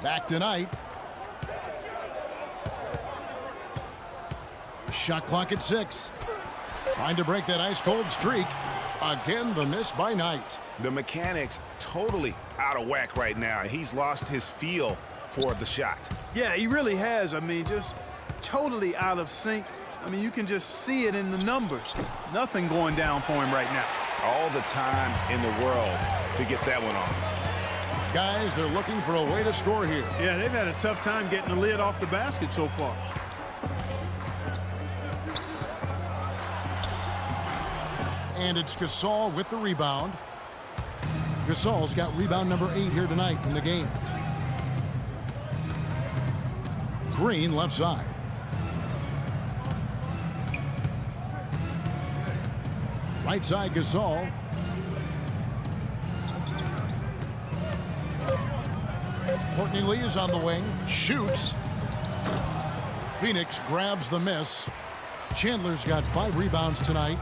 Back to Knight. Shot clock at 6. Trying to break that ice-cold streak. Again, the miss by Knight. The mechanics totally out of whack right now. He's lost his feel for the shot. Yeah, he really has. I mean, just totally out of sync. I mean, you can just see it in the numbers. Nothing going down for him right now. All the time in the world to get that one off. Guys, they're looking for a way to score here. Yeah, they've had a tough time getting the lid off the basket so far. And it's Gasol with the rebound. Gasol's got rebound number 8 here tonight in the game. Green left side. Right side Gasol. Courtney Lee is on the wing. Shoots. Phoenix grabs the miss. Chandler's got 5 rebounds tonight.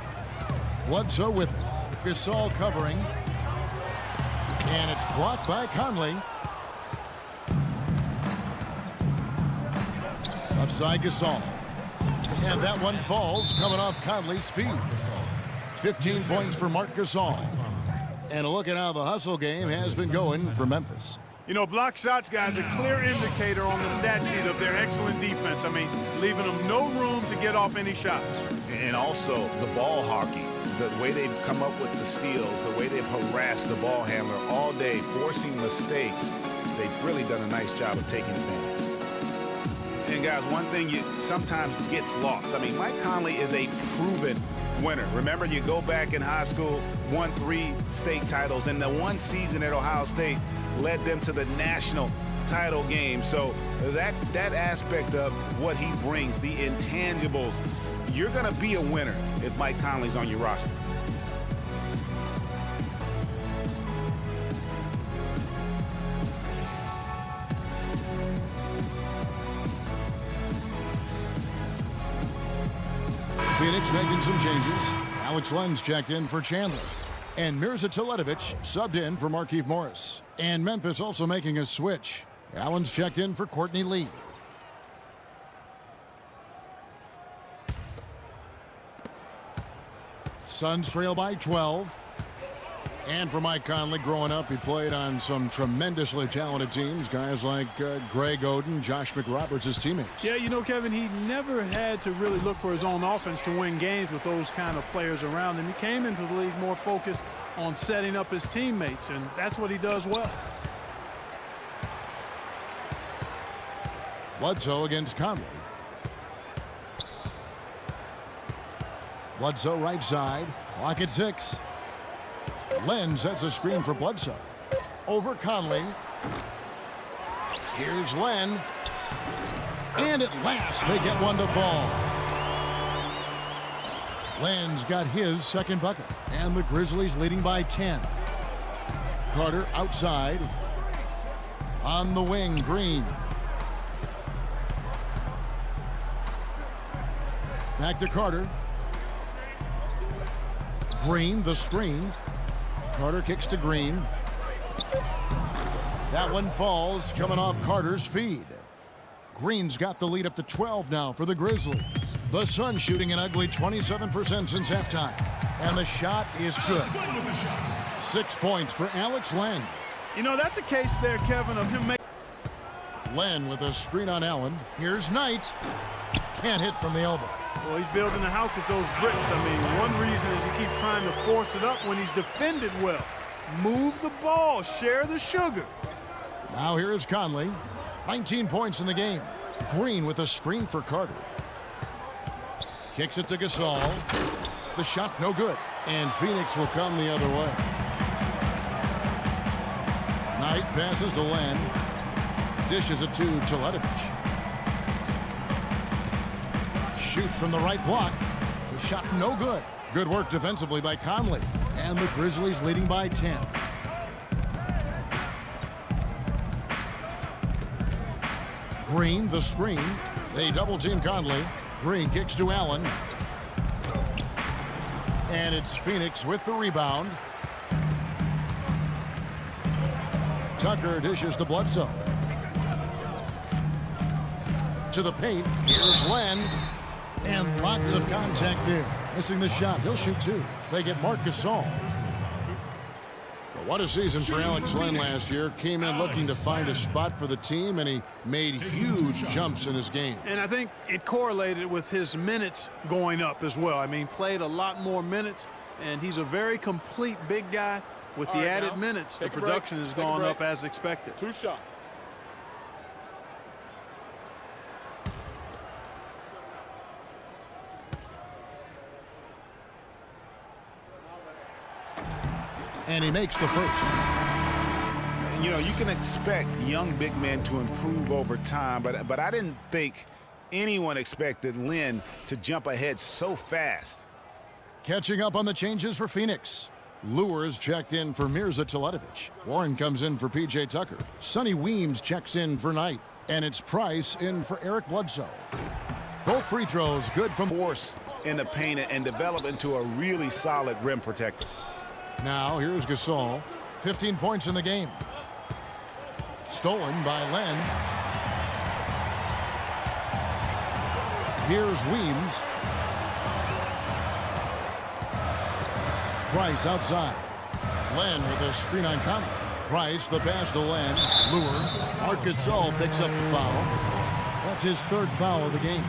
Bledsoe with it. Gasol covering. And it's blocked by Conley. Left side Gasol. And that one falls coming off Conley's feet. 15 points for Marc Gasol. And a look at how the hustle game has been going for Memphis. You know, block shots, guys, a clear indicator on the stat sheet of their excellent defense. I mean, leaving them no room to get off any shots. And also the ball hockey. The way they've come up with the steals, the way they've harassed the ball handler all day, forcing mistakes. They've really done a nice job of taking advantage. And guys, one thing you sometimes gets lost. I mean, Mike Conley is a proven winner. Remember, you go back in high school, won 3 state titles, and the one season at Ohio State led them to the national title game. So that aspect of what he brings, the intangibles, you're going to be a winner if Mike Conley's on your roster. Phoenix making some changes. Alex Lenz checked in for Chandler. And Mirza Teletovic subbed in for Markieff Morris. And Memphis also making a switch. Allen's checked in for Courtney Lee. Suns trail by 12. And for Mike Conley, growing up, he played on some tremendously talented teams. Guys like Greg Oden, Josh McRoberts, his teammates. Yeah, you know, Kevin, he never had to really look for his own offense to win games with those kind of players around him. He came into the league more focused on setting up his teammates, and that's what he does well. Bledsoe against Conley. Bledsoe right side. Clock at 6. Len sets a screen for Bledsoe. Over Conley. Here's Len. And at last, they get one to fall. Len's got his second bucket. And the Grizzlies leading by 10. Carter outside. On the wing, Green. Back to Carter. Green, the screen. Carter kicks to Green. That one falls, coming off Carter's feed. Green's got the lead up to 12 now for the Grizzlies. The Suns shooting an ugly 27% since halftime. And the shot is good. 6 points for Alex Len. You know, that's a case there, Kevin, of him making. Len with a screen on Allen. Here's Knight. Can't hit from the elbow. Well, he's building a house with those bricks. I mean, one reason is he keeps trying to force it up when he's defended well. Move the ball. Share the sugar. Now here is Conley. 19 points in the game. Green with a screen for Carter. Kicks it to Gasol. The shot no good. And Phoenix will come the other way. Knight passes to Len. Dishes it to Teletovic. Shoots from the right block. The shot no good. Good work defensively by Conley. And the Grizzlies leading by 10. Green, the screen. They double-team Conley. Green kicks to Allen. And it's Phoenix with the rebound. Tucker dishes to Bledsoe. To the paint. Here's Len. And lots of contact there. Missing the shot. He'll shoot two. They get Marc Gasol. But what a season for Alex Len last year. Came in looking to find a spot for the team, and he made huge jumps in his game. And I think it correlated with his minutes going up as well. I mean, played a lot more minutes, and he's a very complete big guy. With the added minutes, the production has gone up as expected. 2 shots. And he makes the first. You know, you can expect young big men to improve over time, but I didn't think anyone expected Len to jump ahead so fast. Catching up on the changes for Phoenix. Lures checked in for Mirza Teletovic. Warren comes in for P.J. Tucker. Sonny Weems checks in for Knight. And it's Price in for Eric Bledsoe. Both free throws good from Force in the paint and develop into a really solid rim protector. Now here's Gasol. 15 points in the game. Stolen by Len. Here's Weems. Price outside. Len with a screen on Conley. Price, the pass to Len. Lure. Marc Gasol picks up the foul. That's his 3rd foul of the game.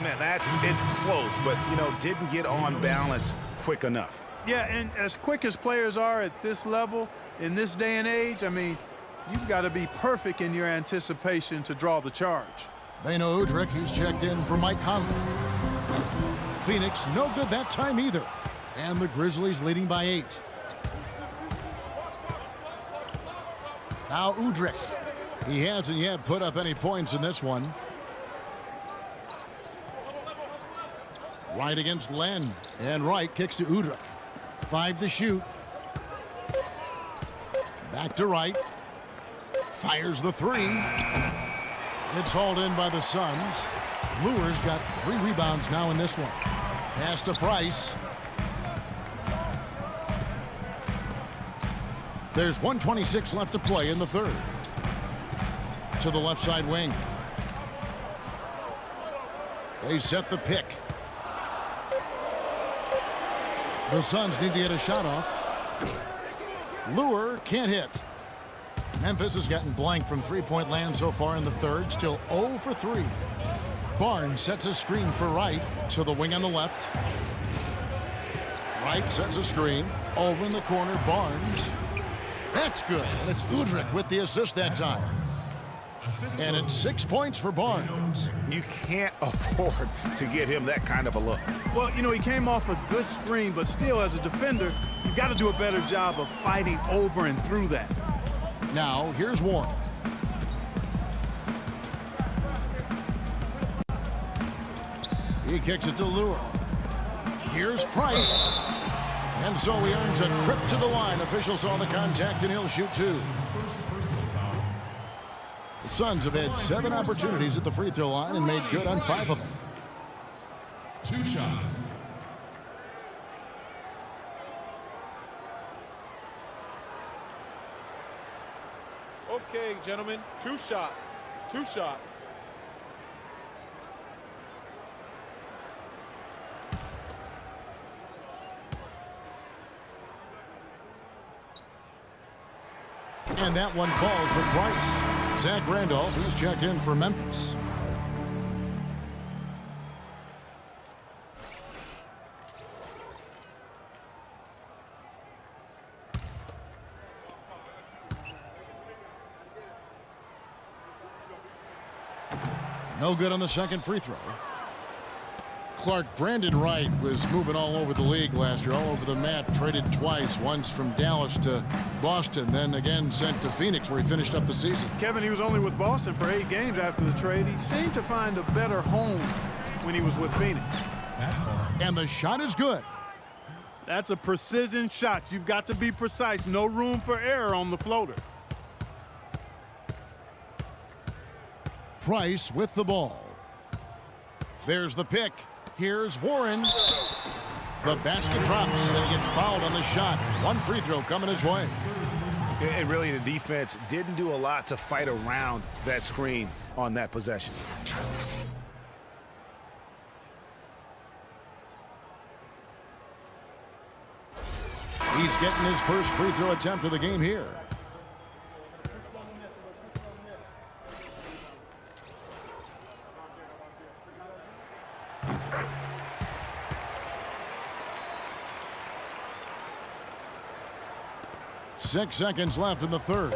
Man, it's close, but, you know, didn't get on balance quick enough. Yeah, and as quick as players are at this level, in this day and age, I mean, you've got to be perfect in your anticipation to draw the charge. Beno Udrih, he's checked in for Mike Conley. Phoenix, no good that time either. And the Grizzlies leading by 8. Now Udrih. He hasn't yet put up any points in this one. Wright against Len. And Wright kicks to Udrih. 5 to shoot. Back to Wright. Fires the 3. It's hauled in by the Suns. Lure's got 3 rebounds now in this one. Pass to Price. There's 1:26 left to play in the 3rd. To the left side wing. They set the pick. The Suns need to get a shot off. Lure can't hit. Memphis has gotten blank from three-point land so far in the 3rd. Still 0 for 3. Barnes sets a screen for Wright to the wing on the left. Wright sets a screen. Over in the corner, Barnes. That's good. And it's Udrih with the assist that time. And it's 6 points for Barnes. You can't afford to give him that kind of a look. Well, you know, he came off a good screen, but still, as a defender, you've got to do a better job of fighting over and through that. Now, here's Warren. He kicks it to Lure. Here's Price. And so he earns a trip to the line. Officials saw the contact, and he'll shoot 2. The Suns have had 7 opportunities at the free throw line and made good on 5 of them. 2 shots. Okay, gentlemen, 2 shots. 2 shots. And that one falls for Price. Zach Randolph, who's checked in for Memphis. No good on the second free throw. Brandon Wright was moving all over the league last year, all over the map, traded twice, once from Dallas to Boston, then again sent to Phoenix where he finished up the season. Kevin, he was only with Boston for 8 games after the trade. He seemed to find a better home when he was with Phoenix. And the shot is good. That's a precision shot. You've got to be precise. No room for error on the floater. Price with the ball. There's the pick. Here's Warren. The basket drops, and he gets fouled on the shot. One free throw coming his way. And really, the defense didn't do a lot to fight around that screen on that possession. He's getting his first free throw attempt of the game here. Six seconds left in the third.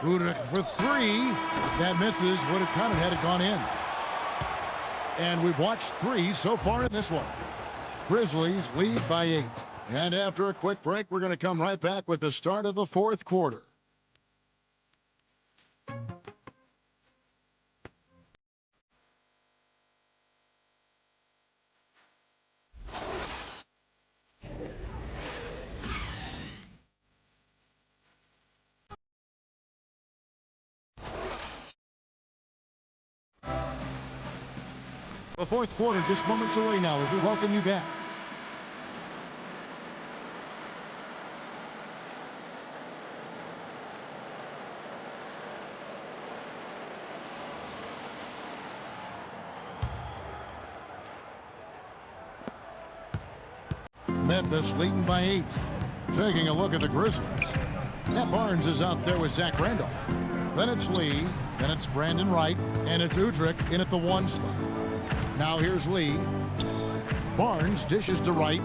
Udrich for 3. That misses. Would have counted had it gone in. And we've watched 3 so far in this one. Grizzlies lead by 8. And after a quick break, we're going to come right back with the start of the fourth quarter. The fourth quarter just moments away now as we welcome you back. Memphis leading by 8. Taking a look at the Grizzlies. Matt Barnes is out there with Zach Randolph. Then it's Lee. Then it's Brandon Wright. And it's Udrich in at the 1 spot. Now here's Lee. Barnes dishes to Wright.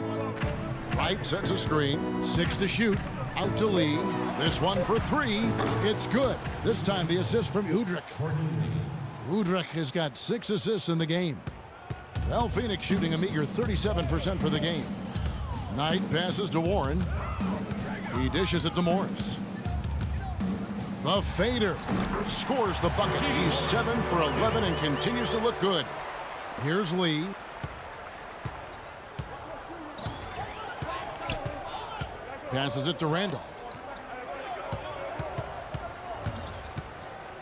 Wright sets a screen. 6 to shoot. Out to Lee. This one for 3. It's good. This time the assist from Udrich. Udrich has got 6 assists in the game. Well, Phoenix shooting a meager 37% for the game. Knight passes to Warren. He dishes it to Morris. The fader scores the bucket. He's 7 for 11 and continues to look good. Here's Lee. Passes it to Randolph.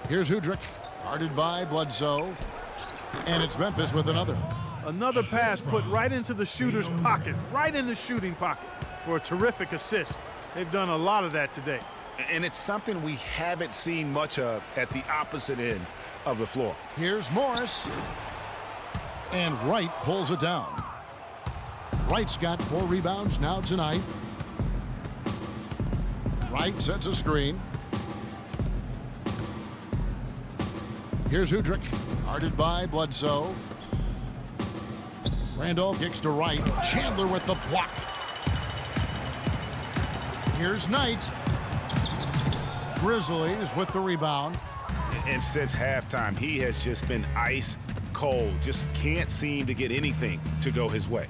Here's Udrich, guarded by Bledsoe. And it's Memphis with another. Another pass put right into the shooter's pocket, right in the shooting pocket for a terrific assist. They've done a lot of that today. And it's something we haven't seen much of at the opposite end of the floor. Here's Morris. And Wright pulls it down. Wright's got 4 rebounds now tonight. Wright sets a screen. Here's Udrich, guarded by Bledsoe. Randolph kicks to Wright. Chandler with the block. Here's Knight. Grizzlies with the rebound. And since halftime, he has just been ice cold. Just can't seem to get anything to go his way.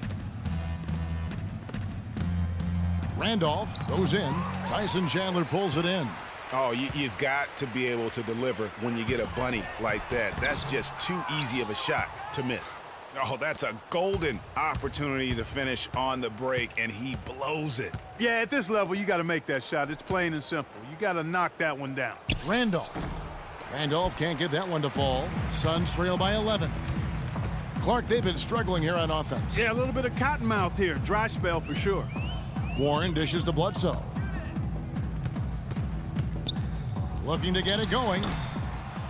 Randolph goes in. Tyson Chandler pulls it in. Oh, you've got to be able to deliver when you get a bunny like that. That's just too easy of a shot to miss. Oh, that's a golden opportunity to finish on the break, and he blows it. Yeah, at this level, you got to make that shot. It's plain and simple. You got to knock that one down. Randolph can't get that one to fall. Suns trail by 11. Clark, they've been struggling here on offense. Yeah, a little bit of cottonmouth here. Dry spell for sure. Warren dishes to Bledsoe. Looking to get it going.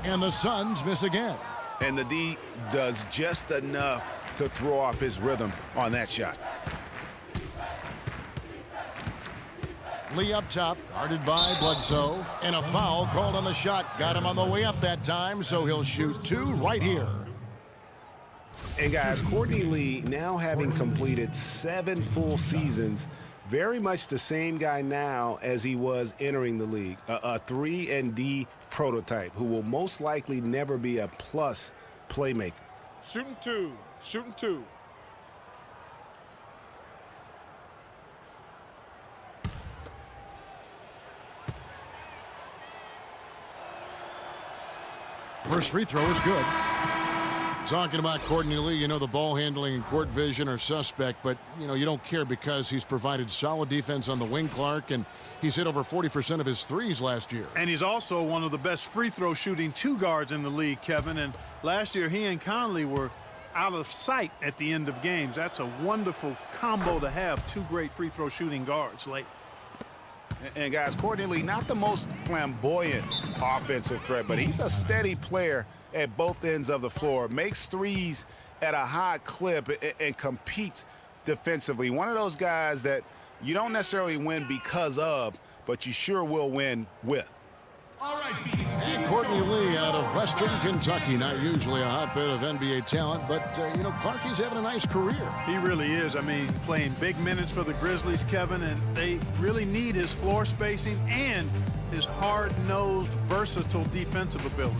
And the Suns miss again. And the D does just enough to throw off his rhythm on that shot. Lee up top, guarded by Bledsoe. And a foul called on the shot. Got him on the way up that time, so he'll shoot 2 right here. And guys, Courtney Lee, now having completed 7 full seasons, very much the same guy now as he was entering the league. A 3-and-D prototype who will most likely never be a plus playmaker. Shooting 2. Shooting 2. First free throw is good. Talking about Courtney Lee, you know the ball handling and court vision are suspect, but you don't care because he's provided solid defense on the wing, Clark, and he's hit over 40% of his threes last year. And he's also one of the best free throw shooting 2 guards in the league, Kevin. And last year he and Conley were out of sight at the end of games. That's a wonderful combo to have, 2 great free throw shooting guards late. And guys, Courtney Lee, not the most flamboyant offensive threat, but he's a steady player at both ends of the floor, makes threes at a high clip and competes defensively. One of those guys that you don't necessarily win because of, but you sure will win with. All right, Phoenix. Courtney Lee out of Western Kentucky, not usually a hotbed of NBA talent, but, Clark, he's having a nice career. He really is. I mean, playing big minutes for the Grizzlies, Kevin, and they really need his floor spacing and his hard-nosed, versatile defensive ability.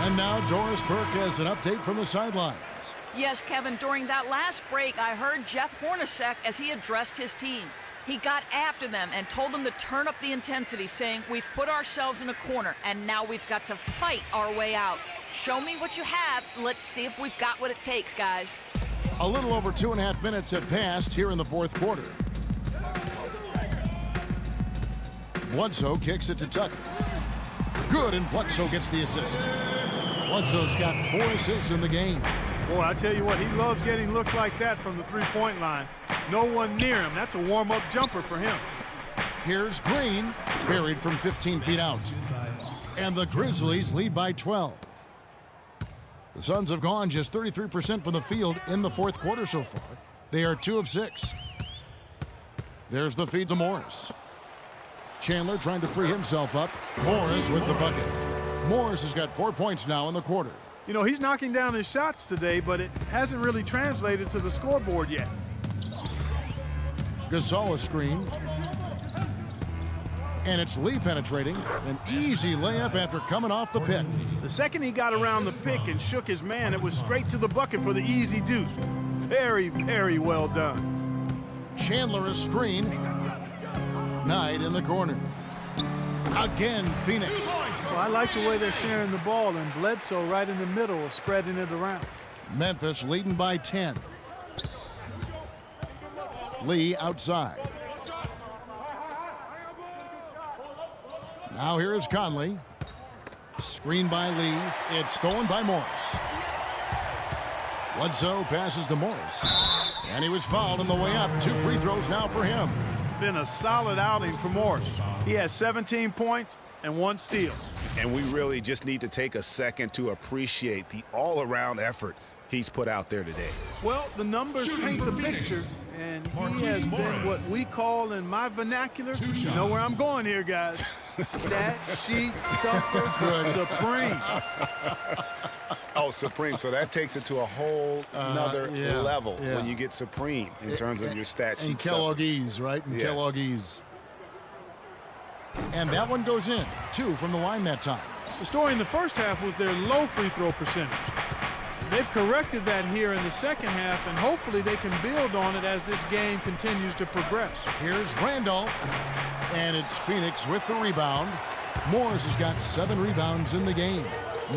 And now Doris Burke has an update from the sidelines. Yes, Kevin, during that last break, I heard Jeff Hornacek as he addressed his team. He got after them and told them to turn up the intensity, saying, we've put ourselves in a corner, and now we've got to fight our way out. Show me what you have. Let's see if we've got what it takes, guys. A little over 2.5 minutes have passed here in the fourth quarter. Bledsoe kicks it to Tucker. Good, and Bledsoe gets the assist. Bledsoe's got 4 assists in the game. Boy, I tell you what, he loves getting looks like that from the three-point line. No one near him. That's a warm-up jumper for him. Here's Green, buried from 15 feet out. And the Grizzlies lead by 12. The Suns have gone just 33% from the field in the fourth quarter so far. They are 2 of 6. There's the feed to Morris. Chandler trying to free himself up. Morris with the bucket. Morris has got 4 points now in the quarter. You know, he's knocking down his shots today, but it hasn't really translated to the scoreboard yet. Gasol a screen. And it's Lee penetrating. An easy layup after coming off the pick. The second he got around the pick and shook his man, it was straight to the bucket for the easy deuce. Very, very well done. Chandler a screen. Knight in the corner. Again, Phoenix. Well, I like the way they're sharing the ball, and Bledsoe right in the middle of spreading it around. Memphis leading by 10. Lee outside. Now here is Conley. Screen by Lee. It's stolen by Morris. Bledsoe passes to Morris. And he was fouled on the way up. 2 free throws now for him. Been a solid outing for Morris. He has 17 points and 1 steal. And we really just need to take a second to appreciate the all-around effort he's put out there today. Well, the numbers paint the picture, and he has been what we call in my vernacular, you know where I'm going here, guys, stat sheet stuffer supreme. Oh, supreme. So that takes it to a whole another level when you get supreme in terms of your stat sheet. And Kelloggese, right? And yes. Kelloggese. And that one goes in. 2 from the line that time. The story in the first half was their low free throw percentage. They've corrected that here in the second half, and hopefully they can build on it as this game continues to progress. Here's Randolph, and it's Phoenix with the rebound. Morris has got 7 rebounds in the game.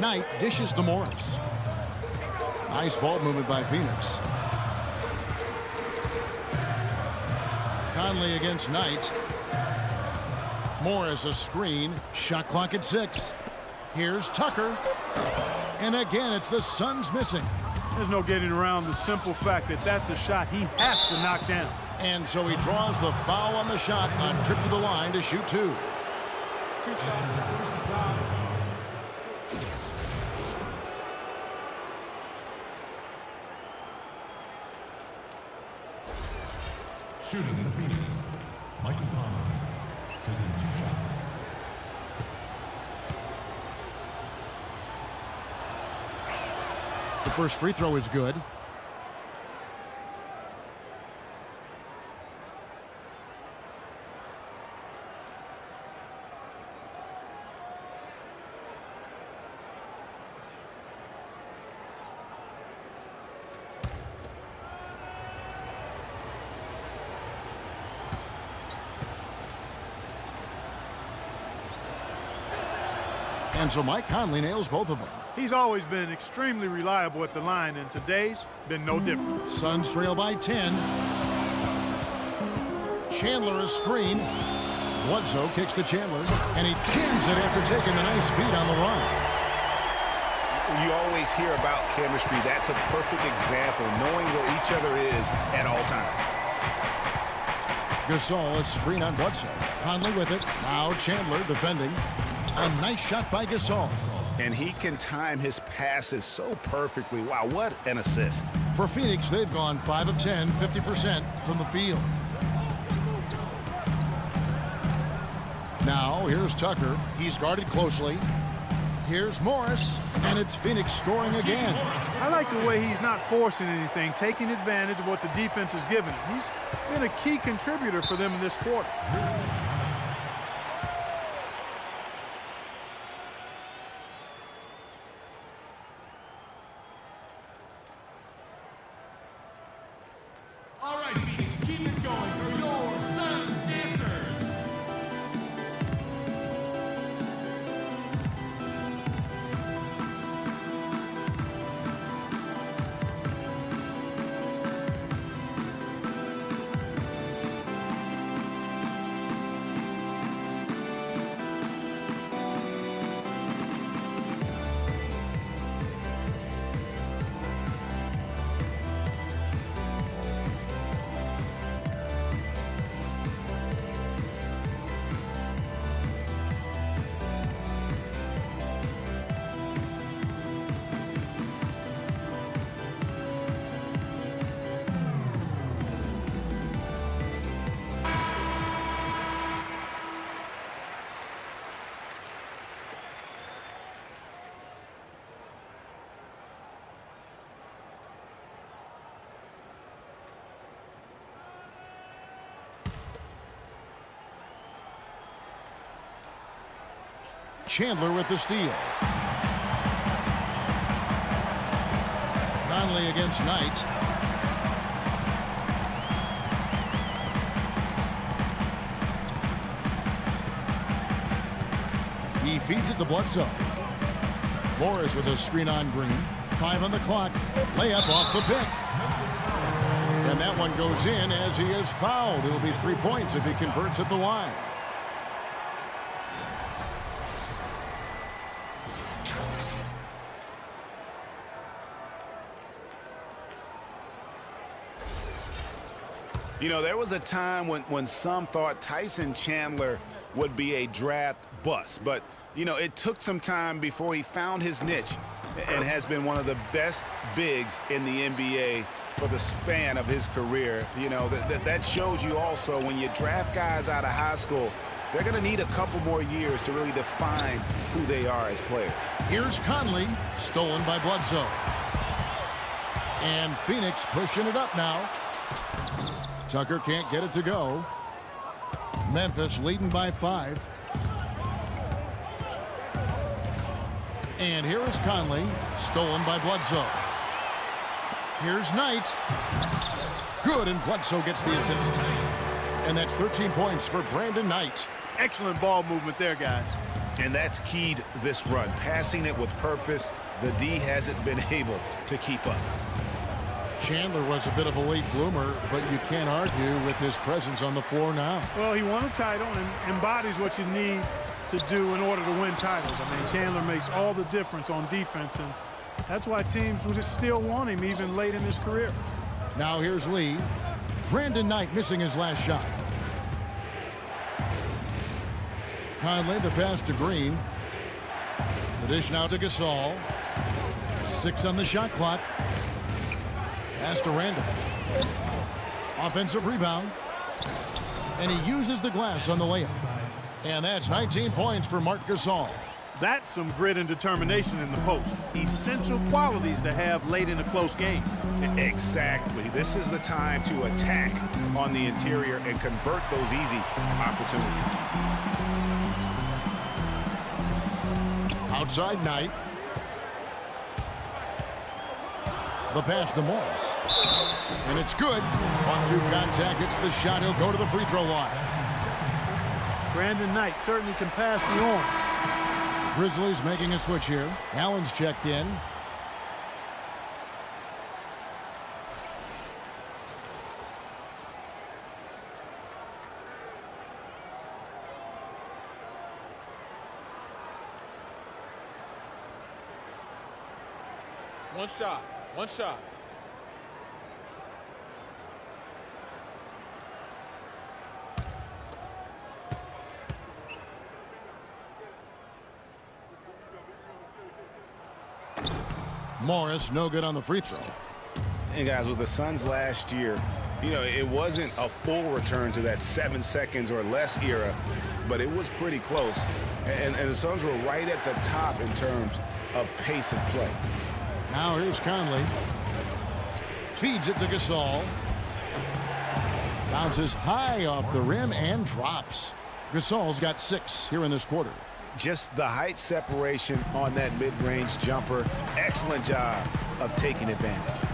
Knight dishes to Morris. Nice ball movement by Phoenix. Conley against Knight. Morris a screen. Shot clock at 6. Here's Tucker. And again, it's the Suns missing. There's no getting around the simple fact that that's a shot he has to knock down. And so he draws the foul on the shot on trip to the line to shoot 2. Shooting in Phoenix, Michael Conley, taking 2 shots. The first free throw is good. And so Mike Conley nails both of them. He's always been extremely reliable at the line, and today's been no different. Suns trail by 10. Chandler a screen. Bledsoe kicks to Chandler, and he jams it after taking the nice feed on the run. You always hear about chemistry. That's a perfect example, knowing where each other is at all times. Gasol a screen on Bledsoe. Conley with it. Now Chandler defending. A nice shot by Gasol. And he can time his passes so perfectly. Wow, what an assist. For Phoenix, they've gone 5 of 10, 50% from the field. Now, here's Tucker. He's guarded closely. Here's Morris, and it's Phoenix scoring again. I like the way he's not forcing anything, taking advantage of what the defense is giving him. He's been a key contributor for them in this quarter. All right, Phoenix, keep it going for your Suns answers. Chandler with the steal. Conley against Knight. He feeds it to Bledsoe. Morris with a screen on Green. 5 on the clock. Layup off the pick. And that one goes in as he is fouled. It'll be 3 points if he converts at the line. You know, there was a time when some thought Tyson Chandler would be a draft bust. But, you know, it took some time before he found his niche and has been one of the best bigs in the NBA for the span of his career. You know, that shows you also when you draft guys out of high school, they're going to need a couple more years to really define who they are as players. Here's Conley, stolen by Bledsoe. And Phoenix pushing it up now. Tucker can't get it to go. Memphis leading by 5. And here is Conley, stolen by Bledsoe. Here's Knight. Good, and Bledsoe gets the assist. And that's 13 points for Brandon Knight. Excellent ball movement there, guys. And that's keyed this run. Passing it with purpose, the D hasn't been able to keep up. Chandler was a bit of a late bloomer, but you can't argue with his presence on the floor now. Well, he won a title and embodies what you need to do in order to win titles. I mean, Chandler makes all the difference on defense, and that's why teams will just still want him even late in his career. Now here's Lee. Brandon Knight missing his last shot. Conley, the pass to Green. The dish now to Gasol. 6 on the shot clock. Pass to Randall. Offensive rebound. And he uses the glass on the layup. And that's 19 points for Marc Gasol. That's some grit and determination in the post. Essential qualities to have late in a close game. Exactly. This is the time to attack on the interior and convert those easy opportunities. Outside Knight. The pass to Morris. And it's good. On through contact, it's the shot. He'll go to the free throw line. Brandon Knight certainly can pass the arm. Grizzlies making a switch here. Allen's checked in. One shot. One shot. Morris, no good on the free throw. And guys, with the Suns last year, you know, it wasn't a full return to that 7 seconds or less era, but it was pretty close. And the Suns were right at the top in terms of pace of play. Now here's Conley. Feeds it to Gasol. Bounces high off the rim and drops. Gasol's got 6 here in this quarter. Just the height separation on that mid-range jumper. Excellent job of taking advantage.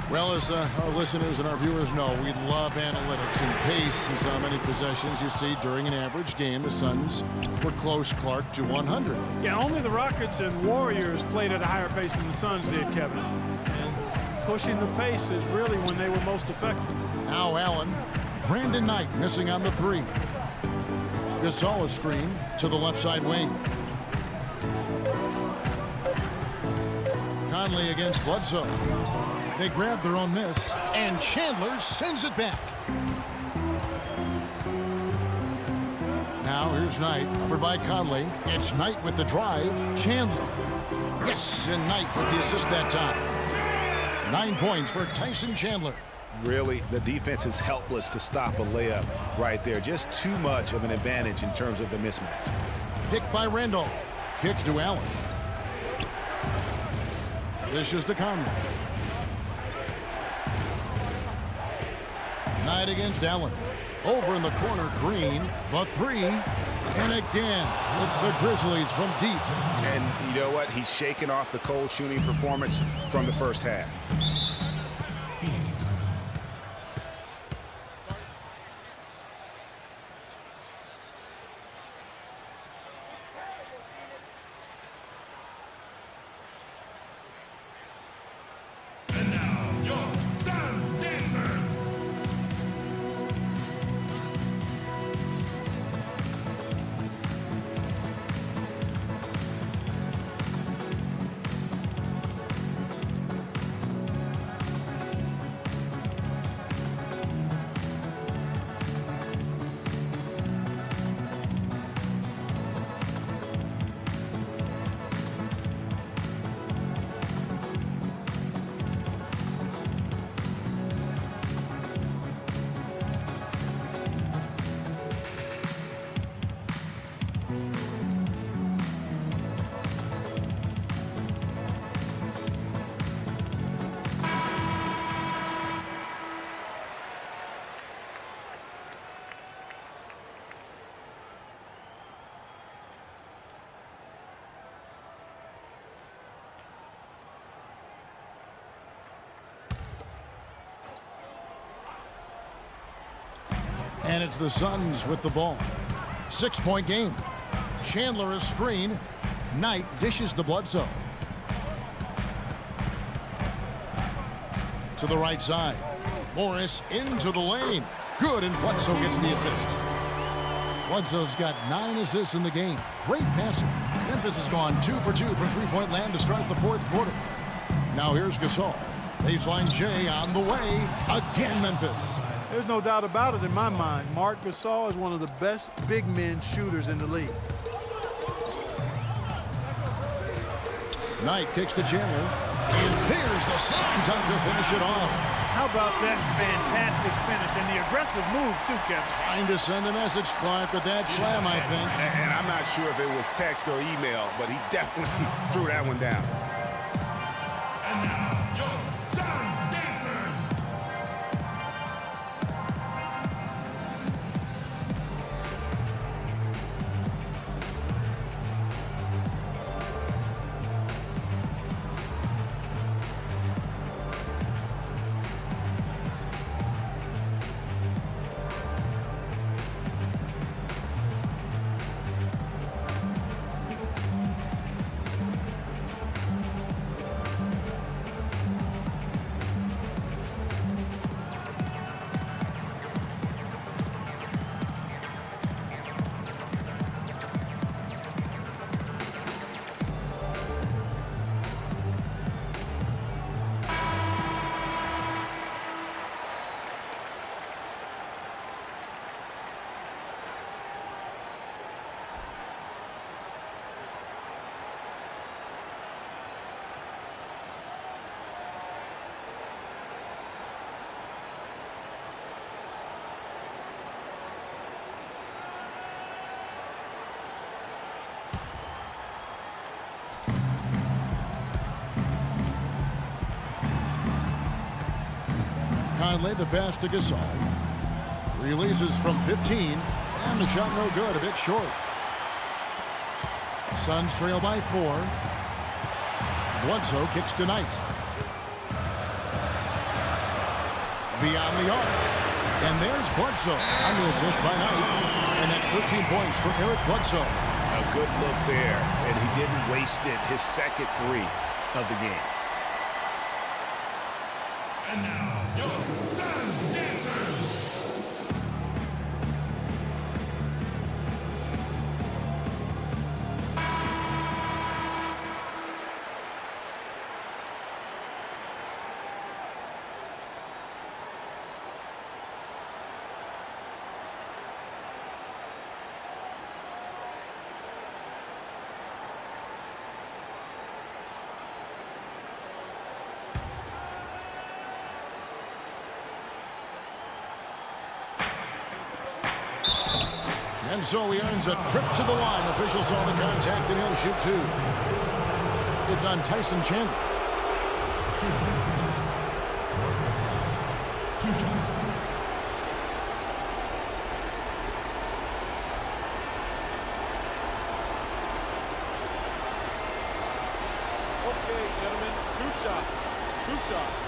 Well, as our listeners and our viewers know, we love analytics, and pace is how many possessions you see during an average game. The Suns were close, Clark, to 100. Yeah, only the Rockets and Warriors played at a higher pace than the Suns did, Kevin. And pushing the pace is really when they were most effective. Now Allen. Brandon Knight missing on the 3. Gasol a screen to the left side wing. Conley against Bledsoe. They grab their own miss, and Chandler sends it back. Now here's Knight, covered by Conley. It's Knight with the drive. Chandler. Yes, and Knight with the assist that time. 9 points for Tyson Chandler. Really, the defense is helpless to stop a layup right there. Just too much of an advantage in terms of the mismatch. Picked by Randolph. Kicks to Allen. This is to Conley. Knight against Allen. Over in the corner, Green. The 3. And again, it's the Grizzlies from deep. And you know what? He's shaking off the cold shooting performance from the first half. And it's the Suns with the ball. 6-point game. Chandler is screen. Knight dishes to Bledsoe. To the right side. Morris into the lane. Good, and Bledsoe gets the assist. Bledsoe's got 9 assists in the game. Great passing. Memphis has gone 2 for 2 from three-point land to start the fourth quarter. Now here's Gasol. Baseline J on the way. Again, Memphis. There's no doubt about it in my mind. Marc Gasol is one of the best big men shooters in the league. Knight kicks to Chandler. And there's the slam dunk to finish it off. How about that fantastic finish and the aggressive move, too, Kevin? Trying to send a message, Clark, with that slam, I think. And I'm not sure if it was text or email, but he definitely threw that one down. And now, your Sun Dancers. Conley, the pass to Gasol. Releases from 15, and the shot no good, a bit short. Suns trail by 4. Bledsoe kicks to Knight. Beyond the arc. And there's Bledsoe on the assist by Knight. And that's 13 points for Eric Bledsoe. A good look there, and he didn't waste it. His second 3 of the game. And now, your Sun Dancers. And so he earns a trip to the line. Officials saw the contact, and he'll shoot 2. It's on Tyson Chandler. Two shots. Okay, gentlemen, 2 shots. 2 shots.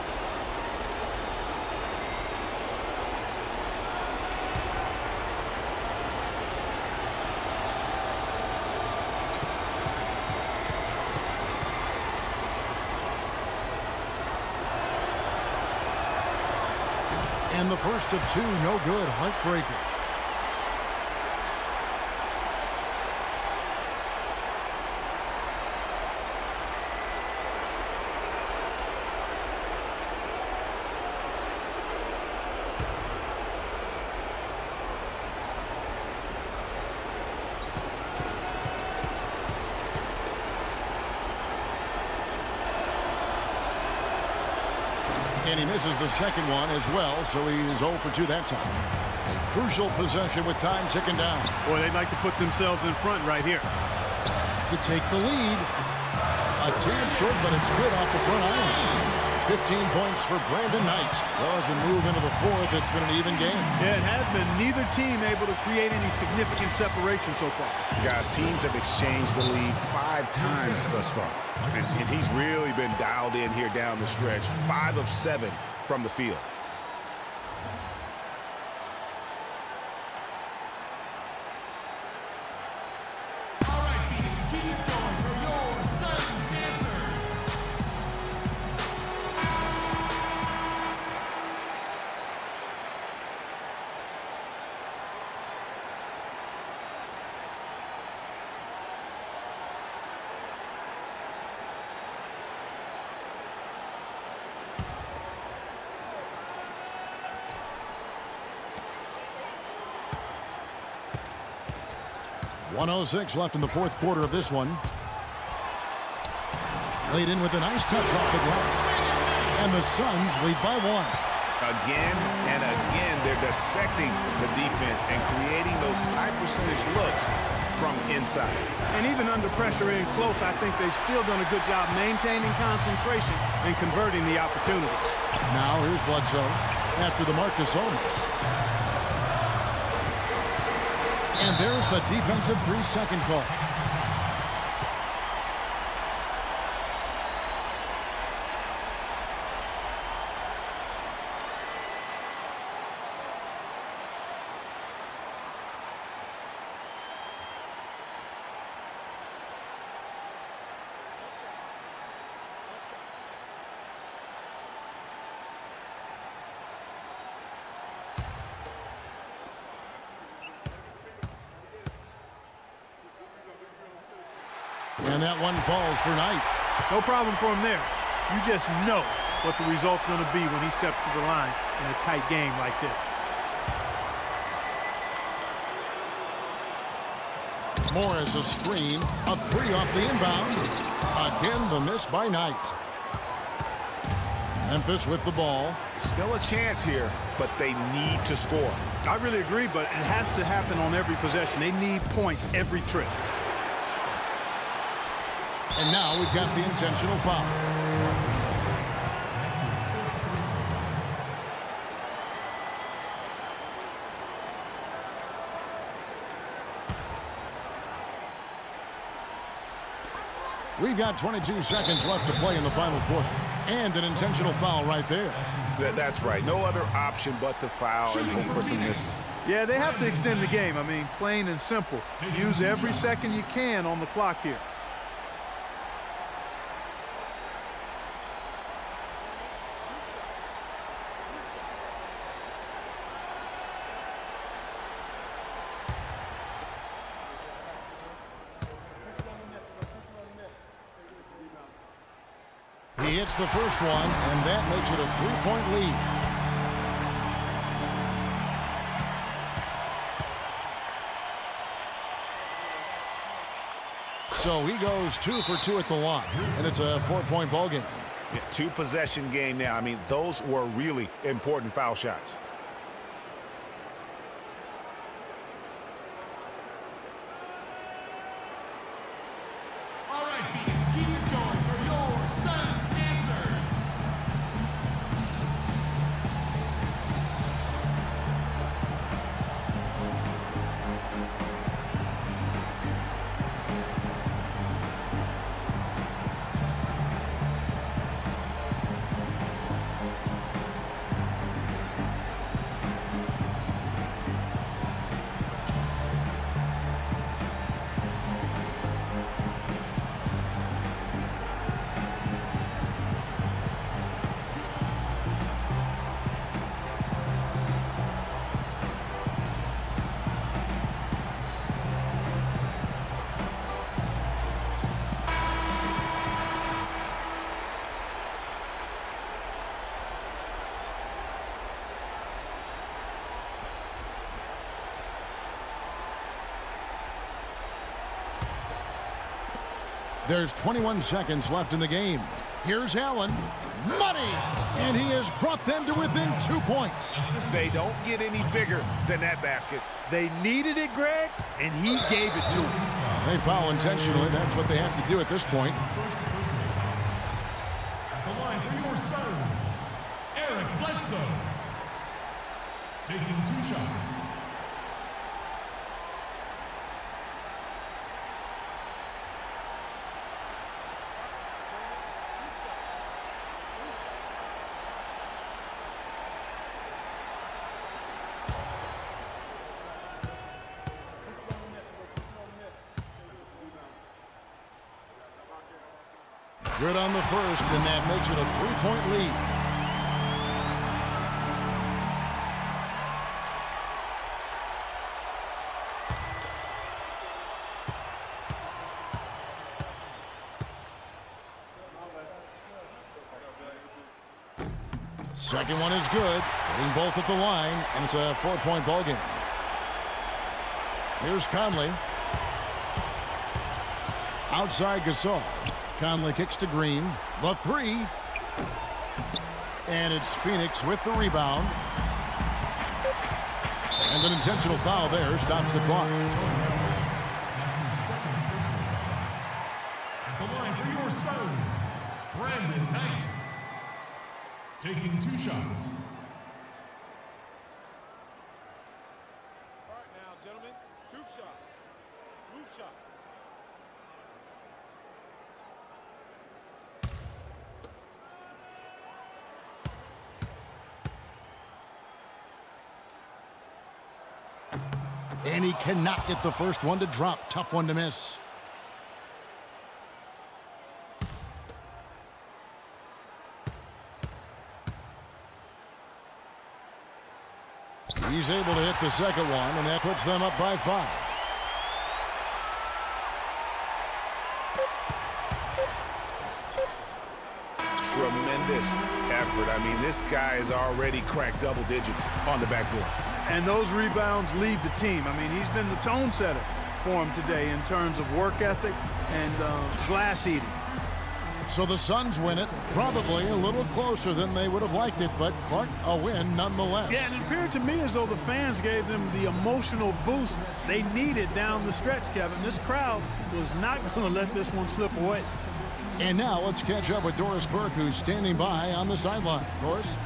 And the first of 2, no good. Heartbreaker. And he misses the second one as well, so he's 0 for 2 that time. A crucial possession with time ticking down. Boy, they'd like to put themselves in front right here. To take the lead. A tear short, but it's good off the front iron. 15 points for Brandon Knight. Well, as we move into the fourth, it's been an even game. Yeah, it has been. Neither team able to create any significant separation so far. Guys, teams have exchanged the lead 5 times thus far. And he's really been dialed in here down the stretch. 5 of 7 from the field. .106 left in the fourth quarter of this one. Laid in with a nice touch off the glass. And the Suns lead by 1. Again and again, they're dissecting the defense and creating those high percentage looks from inside. And even under pressure in close, I think they've still done a good job maintaining concentration and converting the opportunities. Now here's Bledsoe after the Marcus Omas. And there's the defensive 3-second call. And that one falls for Knight. No problem for him there. You just know what the result's going to be when he steps to the line in a tight game like this. Morris a screen, a 3 off the inbound. Again, the miss by Knight. Memphis with the ball. Still a chance here, but they need to score. I really agree, but it has to happen on every possession. They need points every trip. And now we've got the intentional foul. We've got 22 seconds left to play in the final quarter. And an intentional foul right there. That's right. No other option but to foul and hope for some misses. Yeah, they have to extend the game. I mean, plain and simple. Use every second you can on the clock here. He hits the first one, and that makes it a 3-point lead. So he goes 2 for 2 at the line, and it's a 4-point ball game. Yeah, 2-possession game now. I mean, those were really important foul shots. All right, Phoenix, keep it going for your Suns answers. There's 21 seconds left in the game. Here's Allen. Money! And he has brought them to within 2 points. They don't get any bigger than that basket. They needed it, Greg, and he gave it to them. They foul intentionally. That's what they have to do at this point. At the line for your Suns, Eric Bledsoe. Taking 2 shots. Good on the first, and that makes it a 3-point lead. Second one is good. Hitting both at the line, and it's a 4-point ball game. Here's Conley. Outside Gasol. Conley kicks to Green. The three. And it's Phoenix with the rebound. And an intentional foul there stops the clock. At the line for your Suns, Brandon Knight. Taking 2 shots. All right now, gentlemen, 2 shots. Blue shots. And he cannot get the first one to drop. Tough one to miss. He's able to hit the second one, and that puts them up by 5. Tremendous effort. I mean, this guy has already cracked double digits on the backboard. And those rebounds lead the team. I mean, he's been the tone setter for him today in terms of work ethic and glass eating. So the Suns win it, probably a little closer than they would have liked it, but Clark, a win nonetheless. Yeah, and it appeared to me as though the fans gave them the emotional boost they needed down the stretch, Kevin. This crowd was not going to let this one slip away. And now let's catch up with Doris Burke, who's standing by on the sideline. Doris?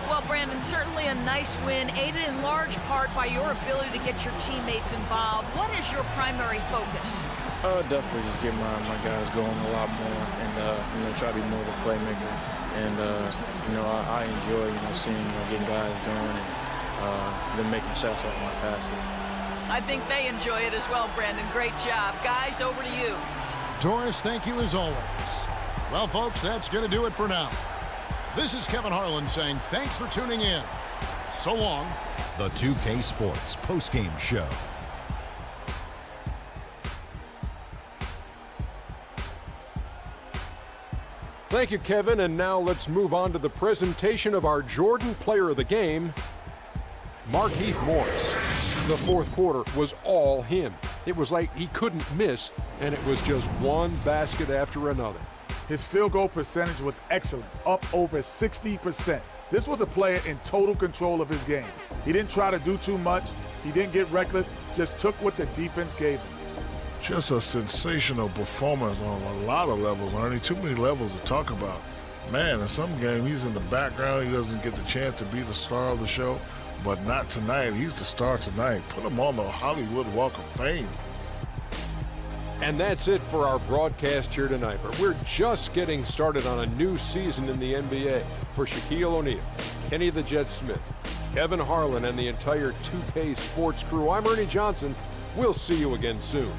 Well, Brandon, certainly a nice win, aided in large part by your ability to get your teammates involved. What is your primary focus? Definitely just get my guys going a lot more and, try to be more of a playmaker. And, I enjoy, seeing, getting guys going and them making shots off my passes. I think they enjoy it as well, Brandon. Great job. Guys, over to you. Doris, thank you as always. Well, folks, that's going to do it for now. This is Kevin Harlan saying thanks for tuning in. So long. The 2K Sports postgame show. Thank you, Kevin. And now let's move on to the presentation of our Jordan Player of the Game, Markieff Morris. The fourth quarter was all him. It was like he couldn't miss, and it was just one basket after another. His field goal percentage was excellent, up over 60%. This was a player in total control of his game. He didn't try to do too much. He didn't get reckless, just took what the defense gave him. Just a sensational performance on a lot of levels. There aren't too many levels to talk about. Man, in some game, he's in the background. He doesn't get the chance to be the star of the show, but not tonight. He's the star tonight. Put him on the Hollywood Walk of Fame. And that's it for our broadcast here tonight. But we're just getting started on a new season in the NBA. For Shaquille O'Neal, Kenny the Jet Smith, Kevin Harlan, and the entire 2K Sports crew, I'm Ernie Johnson. We'll see you again soon.